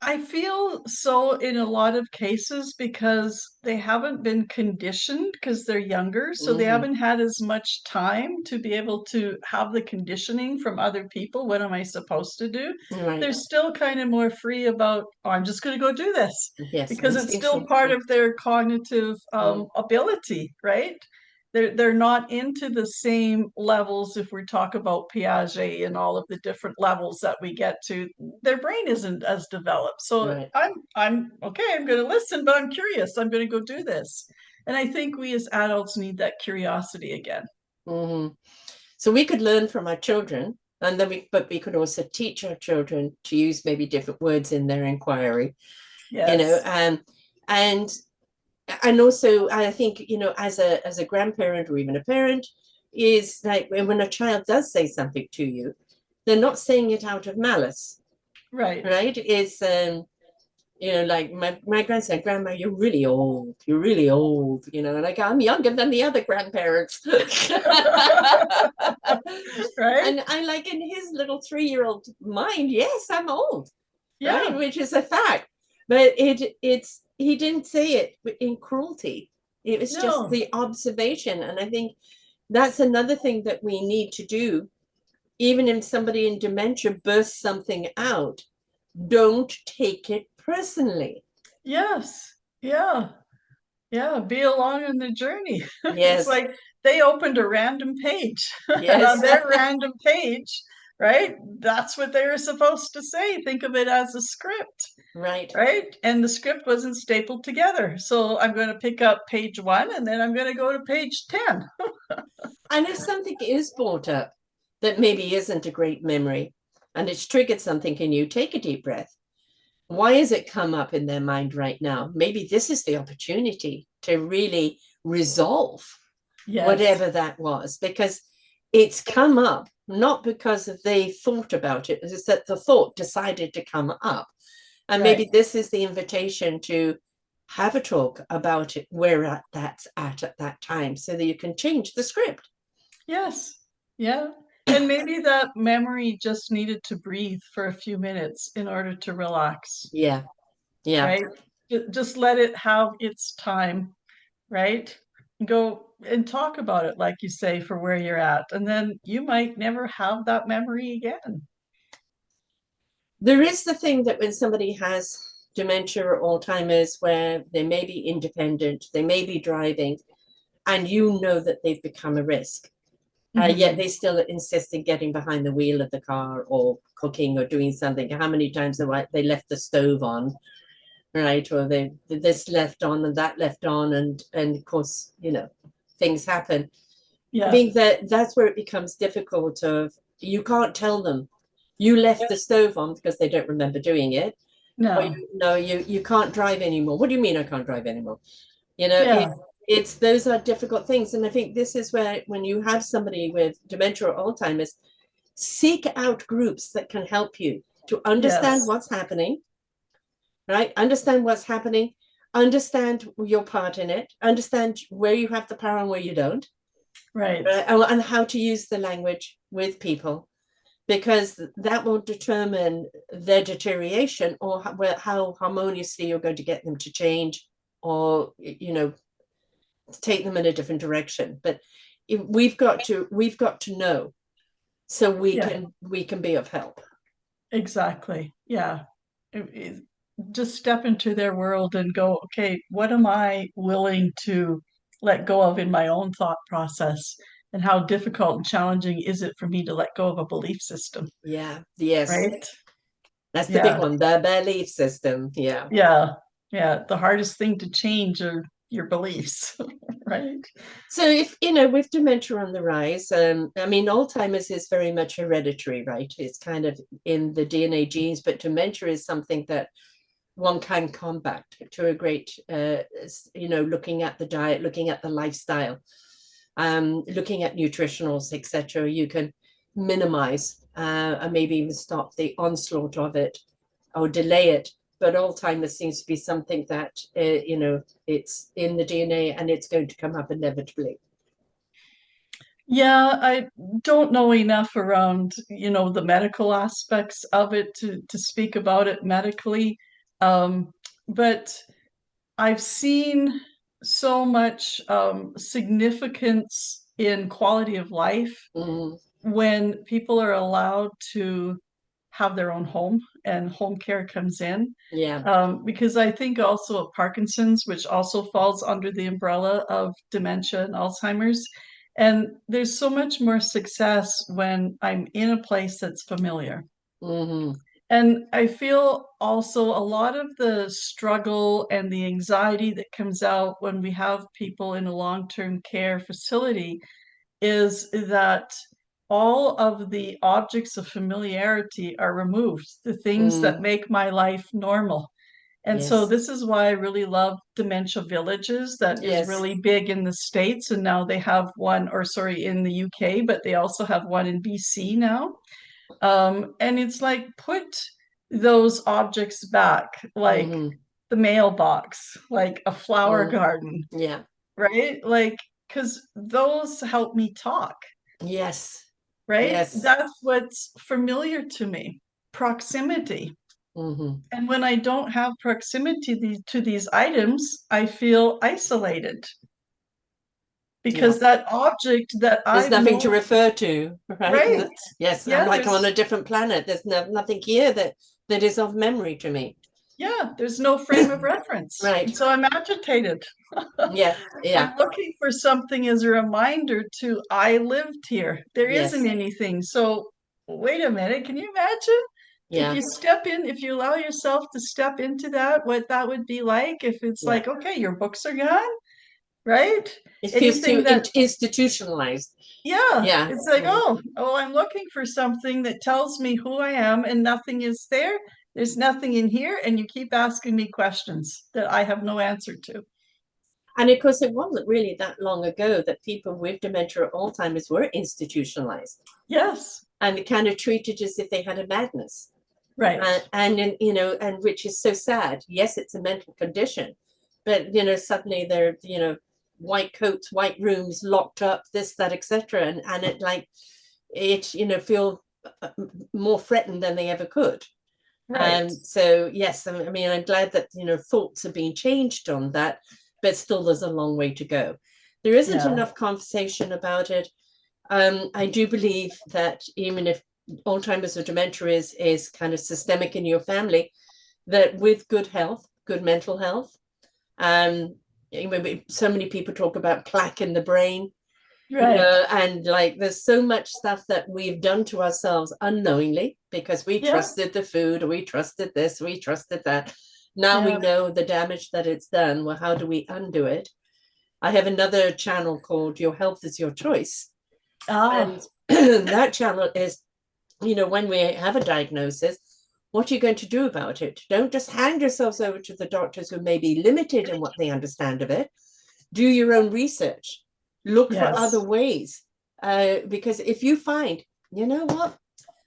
I feel so in a lot of cases because they haven't been conditioned because they're younger. So they Mm-hmm. haven't had as much time to be able to have the conditioning from other people. What am I supposed to do? Right. They're still kind of more free about, oh, I'm just going to go do this Yes, because it's still instinctual. part of their cognitive Mm. ability, right? They're not into the same levels. If we talk about Piaget and all of the different levels that we get to, their brain isn't as developed. So Right. I'm okay, I'm going to listen, but I'm curious. I'm going to go do this. And I think we as adults need that curiosity again. Mm-hmm. So we could learn from our children, and then we could also teach our children to use maybe different words in their inquiry, Yes. and also I think, as a grandparent or even a parent, is like when a child does say something to you, they're not saying it out of malice, Right. right? It's like my grandson, grandma, you're really old, like, I'm younger than the other grandparents. Right? And I, like, in his little 3-year-old mind, yes, I'm old, right? Yeah. Which is a fact. But it's he didn't say it in cruelty. It was just No. the observation. And I think that's another thing that we need to do. Even if somebody in dementia bursts something out, don't take it personally. Yes. Yeah. Yeah, be along on the journey. It's Yes. like they opened a random page, and on Yes. their random page, right, that's what they were supposed to say. Think of it as a script, Right. right? And the script wasn't stapled together. So I'm going to pick up page 1 and then I'm going to go to page 10. And if something is brought up that maybe isn't a great memory and it's triggered something in you, take a deep breath. Why has it come up in their mind right now? Maybe this is the opportunity to really resolve Yes. whatever that was, because it's come up not because they thought about it, it's that the thought decided to come up. And Right. maybe this is the invitation to have a talk about it, where that's at that time, so that you can change the script. Yes. Yeah. And maybe that memory just needed to breathe for a few minutes in order to relax, Yeah. Yeah. right? Just let it have its time, right? Go and talk about it, like you say, for where you're at. And then you might never have that memory again. There is the thing that when somebody has dementia or Alzheimer's, where they may be independent, they may be driving, and you know that they've become a risk. Yet they still insist in getting behind the wheel of the car or cooking or doing something. How many times have they left the stove on, right? Or they this left on and that left on, and of course, things happen. I Yeah. think that's where it becomes difficult. Of you can't tell them you left the stove on because they don't remember doing it. Or No. you can't drive anymore. What do you mean I can't drive anymore? You know, Yeah. it's those are difficult things. And I think this is where when you have somebody with dementia or Alzheimer's, seek out groups that can help you to understand Yes. what's happening, right? Understand what's happening, understand your part in it, understand where you have the power and where you don't, Right. and how to use the language with people, because that will determine their deterioration or how harmoniously you're going to get them to change, or take them in a different direction. But we've got to know, so we Yeah. can be of help. Exactly. Yeah. Just step into their world and go, okay, what am I willing to let go of in my own thought process? And how difficult and challenging is it for me to let go of a belief system? Yeah. Yes. Right? That's the big Yeah. one, the belief system. Yeah. Yeah. Yeah. The hardest thing to change are your beliefs, right? So if with dementia on the rise, I mean, Alzheimer's is very much hereditary, right? It's kind of in the DNA genes, but dementia is something that one can combat to a great, looking at the diet, looking at the lifestyle, looking at nutritionals, etc. You can minimize and maybe even stop the onslaught of it or delay it. But Alzheimer's seems to be something that, it's in the DNA and it's going to come up inevitably. Yeah, I don't know enough around, the medical aspects of it to speak about it medically. But I've seen so much significance in quality of life Mm, when people are allowed to have their own home and home care comes in. yeah. Because I think also of Parkinson's, which also falls under the umbrella of dementia and Alzheimer's. And there's so much more success when I'm in a place that's familiar. Mm-hmm. And I feel also a lot of the struggle and the anxiety that comes out when we have people in a long-term care facility is that all of the objects of familiarity are removed, the things that Mm, make my life normal. And so yes. this is why I really love dementia villages. That is Yes. really big in the States. And now they have one, or sorry, in the UK, but they also have one in BC now. And it's like, put those objects back, like Mm-hmm. the mailbox, like a flower Mm, garden, yeah. right? Like, because those help me talk, Yes. right? Yes. That's what's familiar to me, proximity. Mm-hmm. And when I don't have proximity to these items, I feel isolated Yeah. because that object that There's I've nothing to known, refer to, right? right? Yes, I'm Yeah, like I'm on a different planet. There's nothing here that is of memory to me. there's no frame of reference. And Right. so I'm agitated. Yeah. Yeah. I'm looking for something as a reminder to I lived here. There isn't Yes. anything. So wait a minute, can you imagine? If Yeah. you step in, if you allow yourself to step into that, what that would be like if it's Yeah. like, okay, your books are gone, right? It feels Anything too that, institutionalized. yeah, Yeah. it's like, Mm. I'm looking for something that tells me who I am and nothing is there. There's nothing in here, and you keep asking me questions that I have no answer to. And of course, it wasn't really that long ago that people with dementia or Alzheimer's were institutionalized Yes, and kind of treated as if they had a madness. right. And which is so sad. Yes, it's a mental condition, but suddenly they're white coats, white rooms, locked up, this, that, etc. And it like it feel more threatened than they ever could. Right. So yes, I mean I'm glad that thoughts are being changed on that, but still there's a long way to go. There isn't Yeah. enough conversation about it. I do believe that even if Alzheimer's or dementia is kind of systemic in your family, that with good health, good mental health, um, so many people talk about plaque in the brain, Right. and like there's so much stuff that we've done to ourselves unknowingly because we Yeah. trusted the food, or we trusted this, we trusted that. Now we Yeah. know the damage that it's done. Well, how do we undo it? I have another channel called Your Health is Your Choice. Ah, And that channel is, when we have a diagnosis, what are you going to do about it? Don't just hand yourselves over to the doctors who may be limited in what they understand of it. Do your own research. Look for other yes. ways. Because if you find, you know what,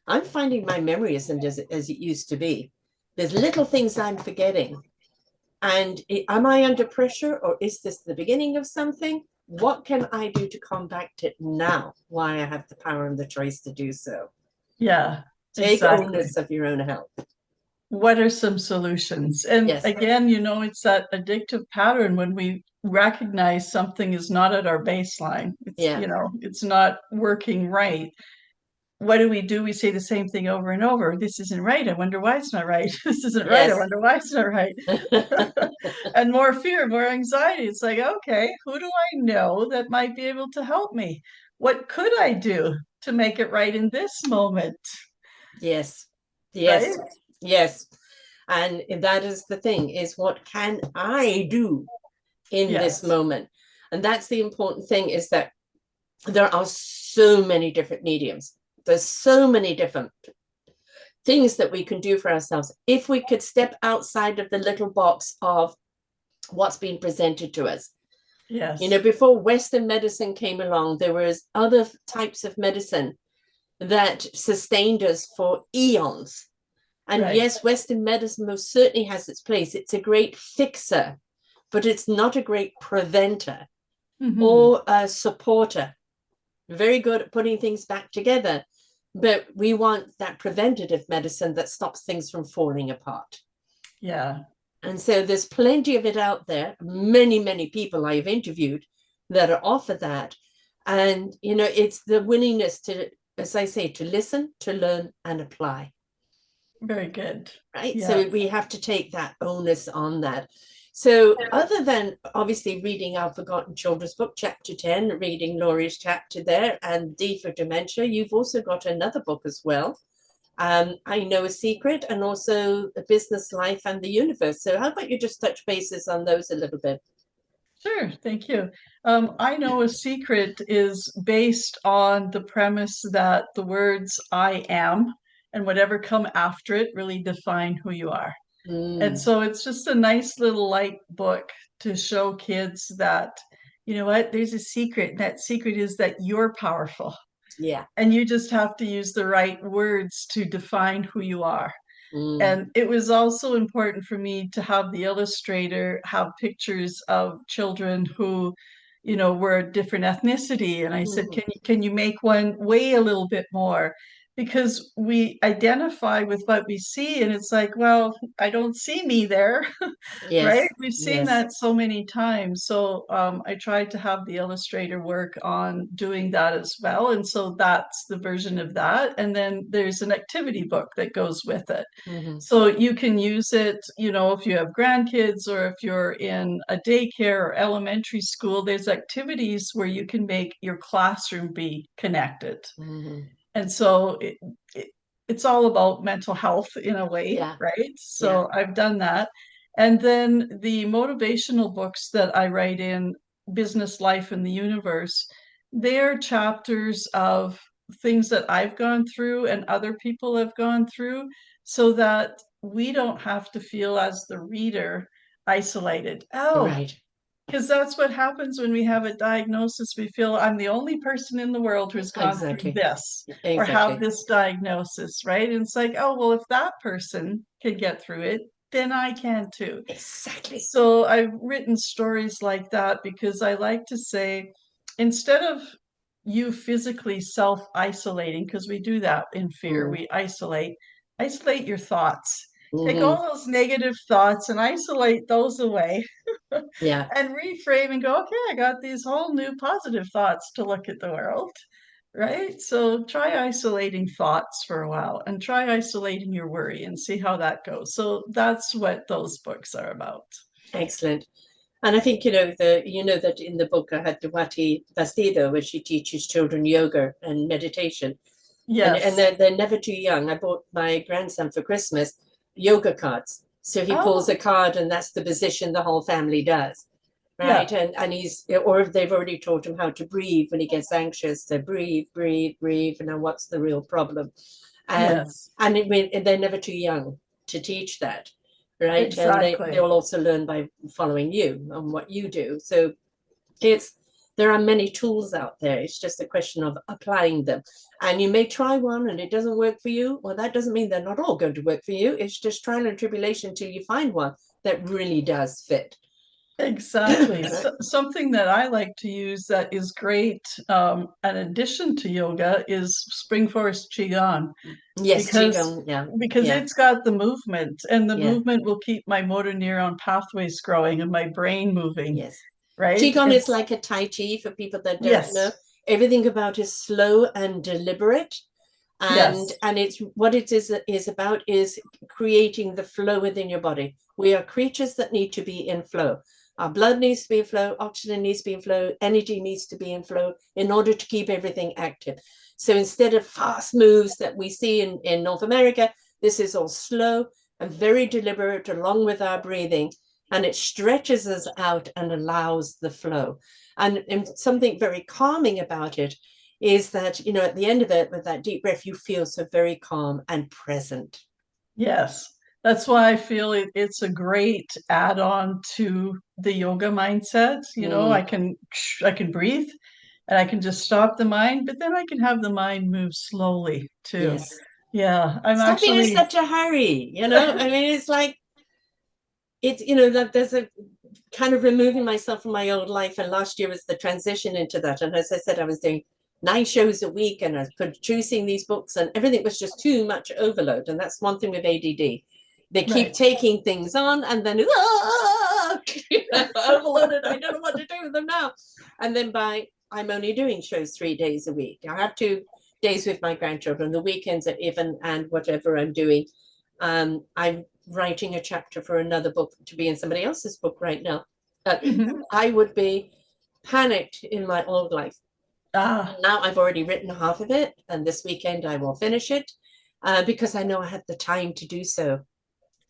I'm finding my memory isn't as it used to be. There's little things I'm forgetting. And am I under pressure, or is this the beginning of something? What can I do to combat it now? Why I have the power and the choice to do so. Yeah, Take exactly. onus of your own health. What are some solutions? And Yes. again, it's that addictive pattern when we recognize something is not at our baseline. It's, Yeah. it's not working right. What do? We say the same thing over and over. This isn't right. I wonder why it's not right. This isn't right. I Yes. wonder why it's not right. And more fear, more anxiety. It's like, okay, who do I know that might be able to help me? What could I do to make it right in this moment? Yes. Right? Yes. Yes. And that is the thing, is what can I do in this Yes. moment? And that's the important thing, is that there are so many different mediums. There's so many different things that we can do for ourselves. If we could step outside of the little box of what's being presented to us. Yes. Before Western medicine came along, there was other types of medicine that sustained us for eons. And Right. yes, Western medicine most certainly has its place. It's a great fixer, but it's not a great preventer Hmm. or a supporter. Very good at putting things back together, but we want that preventative medicine that stops things from falling apart. Yeah. And so there's plenty of it out there. Many, many people I've interviewed that are offer that. And, it's the willingness to, as I say, to listen, to learn, and apply. Very good. Right. Yeah. So we have to take that onus on that. So, other than obviously reading our Forgotten Children's book, chapter 10, reading Laurie's chapter there, and D for Dementia, you've also got another book as well. I Know a Secret, and also A Business Life and the Universe. So, how about you just touch bases on those a little bit? Sure. Thank you. I Know a Secret is based on the premise that the words I am and whatever come after it really define who you are. And Mm, so it's just a nice little light book to show kids that, you know what, there's a secret. And that secret is that you're powerful. yeah. And you just have to use the right words to define who you are. Mm, And it was also important for me to have the illustrator have pictures of children who, were a different ethnicity. And I said, mm, can you make one weigh a little bit more? Because we identify with what we see, and it's like, well, I don't see me there. Right? yes. We've seen Yes. that so many times. So I tried to have the illustrator work on doing that as well. And so that's the version of that. And then there's an activity book that goes with it. Mm-hmm. So you can use it, if you have grandkids or if you're in a daycare or elementary school, there's activities where you can make your classroom be connected. Mm-hmm. And so it's all about mental health in a way, Yeah. right? Yeah. So I've done that. And then the motivational books that I write in Business Life and the Universe, they're chapters of things that I've gone through and other people have gone through so that we don't have to feel as the reader isolated. Oh, Right. because that's what happens when we have a diagnosis. We feel I'm the only person in the world who's gone through Exactly. this or have Exactly. this diagnosis, right? And it's like, oh, well, if that person can get through it, then I can too. Exactly. So I've written stories like that because I like to say, instead of you physically self isolating, because we do that in fear, Mm. we isolate your thoughts. Take Mm-hmm. all those negative thoughts and isolate those away Yeah. and reframe and go, okay, I got these whole new positive thoughts to look at the world, right? So try isolating thoughts for a while and try isolating your worry and see how that goes. So that's what those books are about. Excellent. And I think that in the book I had Duwati Bastido, where she teaches children yoga and meditation, and Yes. they're never too young. I bought my grandson for Christmas yoga cards, so he pulls Oh, a card, and that's the position the whole family does. right? And he's, or if they've already taught him how to breathe when he gets anxious, so breathe, breathe, breathe. And now what's the real problem? Yes. And they're never too young to teach that, right? Exactly. And they'll also learn by following you and what you do. So there are many tools out there. It's just a question of applying them. And you may try one and it doesn't work for you. Well, that doesn't mean they're not all going to work for you. It's just trial and tribulation till you find one that really does fit. Exactly. Something that I like to use that is great, an addition to yoga, is spring forest qigong. Yes, because qigong, yeah. because Yeah. it's got the movement, and the Yeah. movement will keep my motor neuron pathways growing and my brain moving. Yes. Right? Qigong is like a Tai Chi for people that don't Yes. know. Everything about it is slow and deliberate. And it's what it is about is creating the flow within your body. We are creatures that need to be in flow. Our blood needs to be in flow, oxygen needs to be in flow, energy needs to be in flow in order to keep everything active. So instead of fast moves that we see in North America, this is all slow and very deliberate along with our breathing. And it stretches us out and allows the flow. And something very calming about it is that, you know, at the end of it, with that deep breath, you feel so very calm and present. Yes. That's why I feel it's a great add-on to the yoga mindset. You know, I can breathe and I can just stop the mind, but then I can have the mind move slowly too. Yes. Yeah. Stop being in such a hurry, you know? I mean, it's like, it's, you know, that there's a kind of removing myself from my old life. And last year was the transition into that. And as I said, I was doing 9 shows a week and I was producing these books and everything was just too much overload. And that's one thing with ADD. They keep taking things on and then overloaded. I don't know what to do with them now. And then I'm only doing shows 3 days a week. I have 2 days with my grandchildren. The weekends are even, and whatever I'm doing. I'm writing a chapter for another book to be in somebody else's book right now. I would be panicked in my old life. Now I've already written half of it, and this weekend I will finish it because I know I had the time to do so.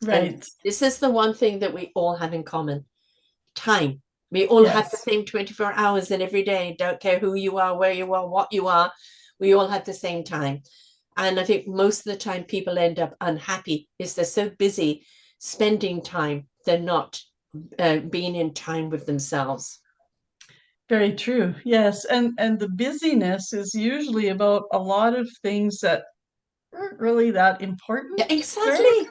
Right. And this is the one thing that we all have in common: time. We all have the same 24 hours in every day. Don't care who you are, where you are, what you are. We all have the same time. And I think most of the time people end up unhappy is they're so busy spending time, they're not being in time with themselves. Very true. Yes. And the busyness is usually about a lot of things that aren't really that important. Yeah, exactly. Right?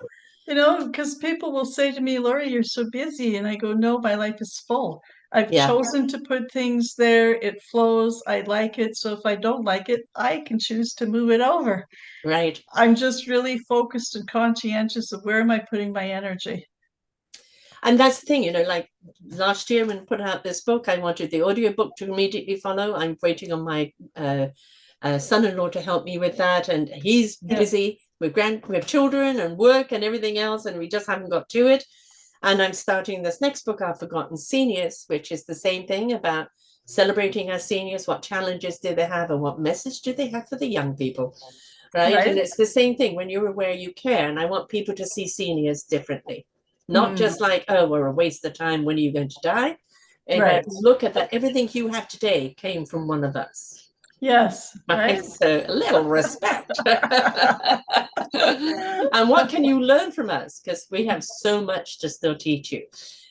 You know, because people will say to me, Lori, you're so busy. And I go, no, my life is full. I've chosen to put things there. It flows. I like it. So if I don't like it, I can choose to move it over. Right. I'm just really focused and conscientious of where am I putting my energy. And that's the thing, you know, like last year when I put out this book, I wanted the audiobook to immediately follow. I'm waiting on my son-in-law to help me with that. And he's busy with children and work and everything else. And we just haven't got to it. And I'm starting this next book, Our Forgotten Seniors, which is the same thing about celebrating our seniors. What challenges do they have and what message do they have for the young people? Right. And it's the same thing. When you're aware, you care. And I want people to see seniors differently. Not just like, oh, we're a waste of time. When are you going to die? And look at that. Everything you have today came from one of us. Yes. Right. So a little respect. And what can you learn from us? Because we have so much to still teach you.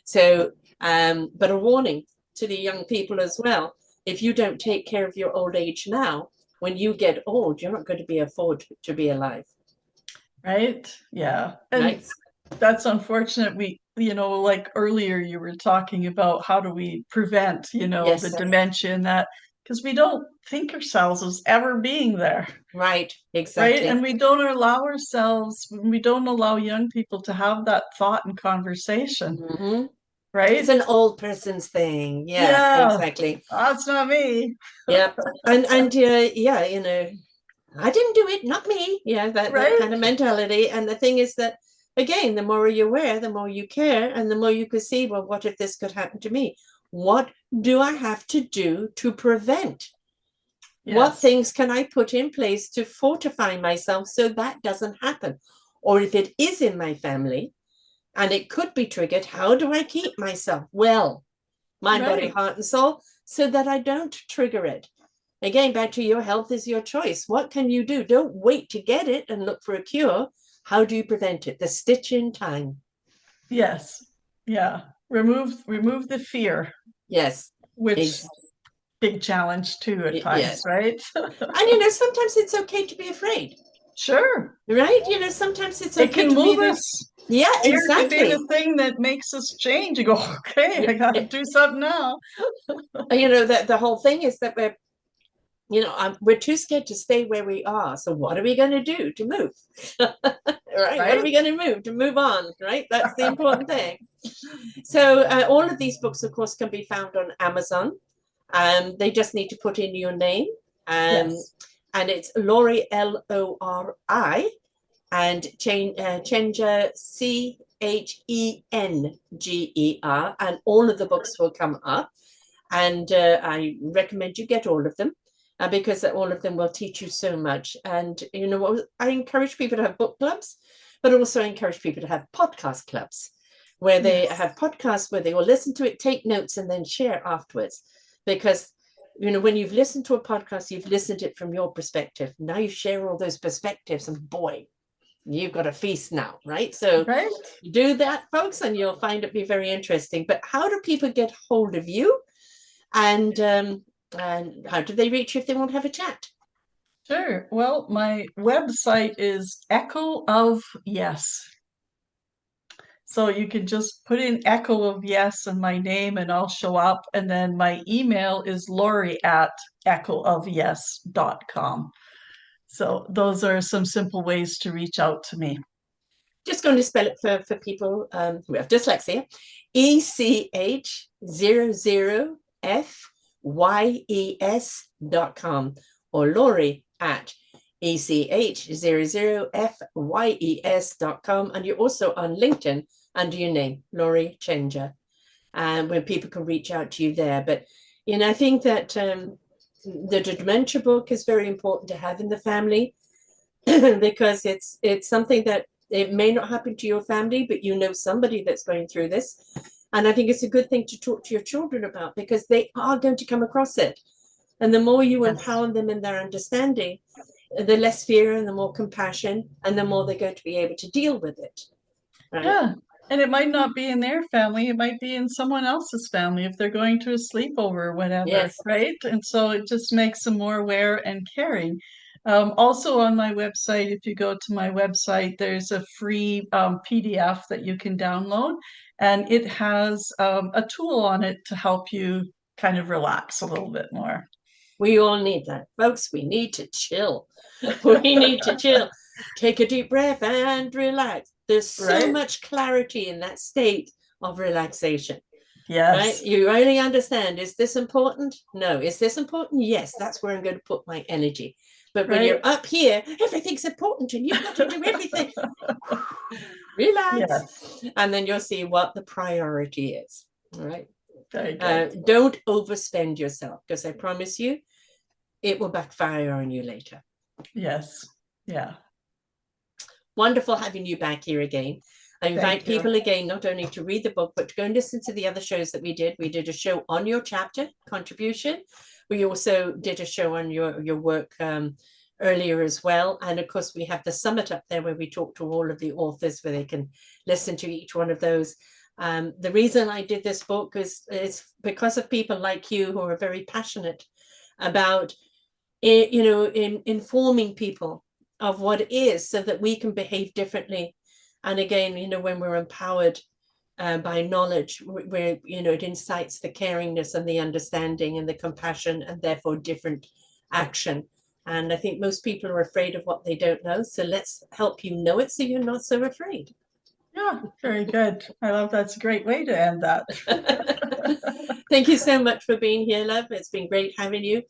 So, but a warning to the young people as well. If you don't take care of your old age now, when you get old, you're not going to be afford to be alive. Right. Yeah. And that's unfortunate. We, you know, like earlier you were talking about how do we prevent, you know, the dementia and that, because we don't think ourselves as ever being there. Right. Exactly. Right. And we don't allow ourselves, we don't allow young people to have that thought and conversation. Right. It's an old person's thing. Yeah. Exactly. That's not me. Yeah. And yeah, you know, I didn't do it, not me. Yeah, that kind of mentality. And the thing is that, again, the more you're aware, the more you care, and the more you could see, well, what if this could happen to me? What do I have to do to prevent? What things can I put in place to fortify myself so that doesn't happen? Or if it is in my family and it could be triggered, how do I keep myself well? mind, body, Right. heart, and soul, so that I don't trigger it. Again, back to your health is your choice. What can you do? Don't wait to get it and look for a cure. How do you prevent it? The stitch in time. Yes. Yeah. Remove the fear, Yes. which big challenge too at times, Yes. right? And sometimes it's okay to be afraid, Sure. right? Sometimes it's It okay can to be move there. us. Yeah, Fear could be exactly. the thing that makes us change. You go, okay, I gotta do something now. That the whole thing is that we're too scared to stay where we are. So what are we going to do to move? Right? What are Right? we going to move on? Right? That's the important thing. So all of these books, of course, can be found on Amazon. They just need to put in your name. Yes. And it's Lori, Lori, and Chenger, Chenger, and all of the books will come up. And I recommend you get all of them because all of them will teach you so much. And I encourage people to have book clubs, but also encourage people to have podcast clubs where they have podcasts where they will listen to it, take notes, and then share afterwards. Because when you've listened to a podcast, you've listened to it from your perspective. Now you share all those perspectives, and boy, you've got a feast now, right? So Right. do that, folks, and you'll find it be very interesting. But how do people get hold of you? And how do they reach you if they want to have a chat? Sure. Well, my website is Echo of Yes. So you can just put in Echo of Yes and my name and I'll show up. And then my email is Lori@echoofyes.com. So those are some simple ways to reach out to me. Just going to spell it for people who have dyslexia. ECH00FYES.com or Lori at ECH00FYES.com. And you're also on LinkedIn under your name, Lori Chenger, where people can reach out to you there. But, I think that the dementia book is very important to have in the family because it's something that it may not happen to your family, but somebody that's going through this. And I think it's a good thing to talk to your children about because they are going to come across it. And the more you empower them in their understanding, the less fear and the more compassion, and the more they're going to be able to deal with it. Right? Yeah. And it might not be in their family, it might be in someone else's family if they're going to a sleepover or whatever, Yes. right? And so it just makes them more aware and caring. Also on my website, if you go to my website, there's a free PDF that you can download, and it has a tool on it to help you kind of relax a little bit more. We all need that, folks. We need to chill. We need to chill. Take a deep breath and relax. There's so much clarity in that state of relaxation. Yes. Right? You only understand, is this important? No. Is this important? Yes, that's where I'm going to put my energy. But when you're up here, everything's important and you've got to do everything. Relax. Yes. And then you'll see what the priority is. All right. Very good. Don't overspend yourself because I promise you, it will backfire on you later. Yes. Yeah. Wonderful having you back here again. I invite people again, not only to read the book, but to go and listen to the other shows that we did. We did a show on your chapter contribution. We also did a show on your work earlier as well. And of course, we have the summit up there where we talk to all of the authors where they can listen to each one of those. The reason I did this book is because of people like you who are very passionate about, informing people of what it is so that we can behave differently. And again, when we're empowered by knowledge, where, it incites the caringness and the understanding and the compassion and therefore different action. And I think most people are afraid of what they don't know. So let's help you know it so you're not so afraid. Yeah, very good. I love that's a great way to end that. Thank you so much for being here, love. It's been great having you.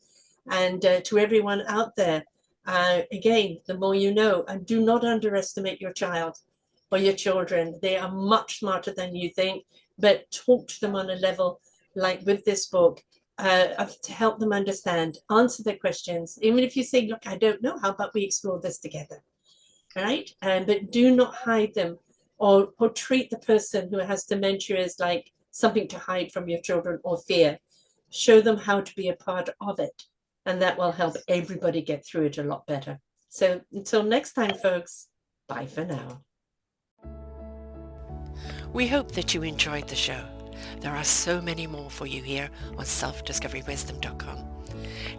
And to everyone out there, again, the more you know, and do not underestimate your child or your children. They are much smarter than you think, but talk to them on a level like with this book to help them understand, answer their questions. Even if you say, look, I don't know, how about we explore this together? Right? But do not hide them or treat the person who has dementia as like something to hide from your children or fear. Show them how to be a part of it, and that will help everybody get through it a lot better. So until next time, folks, bye for now. We hope that you enjoyed the show. There are so many more for you here on selfdiscoverywisdom.com.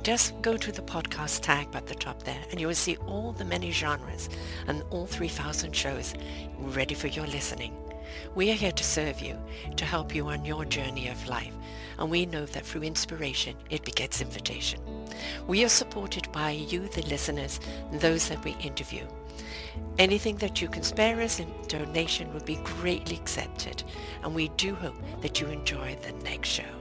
Just go to the podcast tag at the top there and you will see all the many genres and all 3,000 shows ready for your listening. We are here to serve you, to help you on your journey of life, and we know that through inspiration it begets invitation. We are supported by you, the listeners, and those that we interview. Anything that you can spare us in donation would be greatly accepted, and we do hope that you enjoy the next show.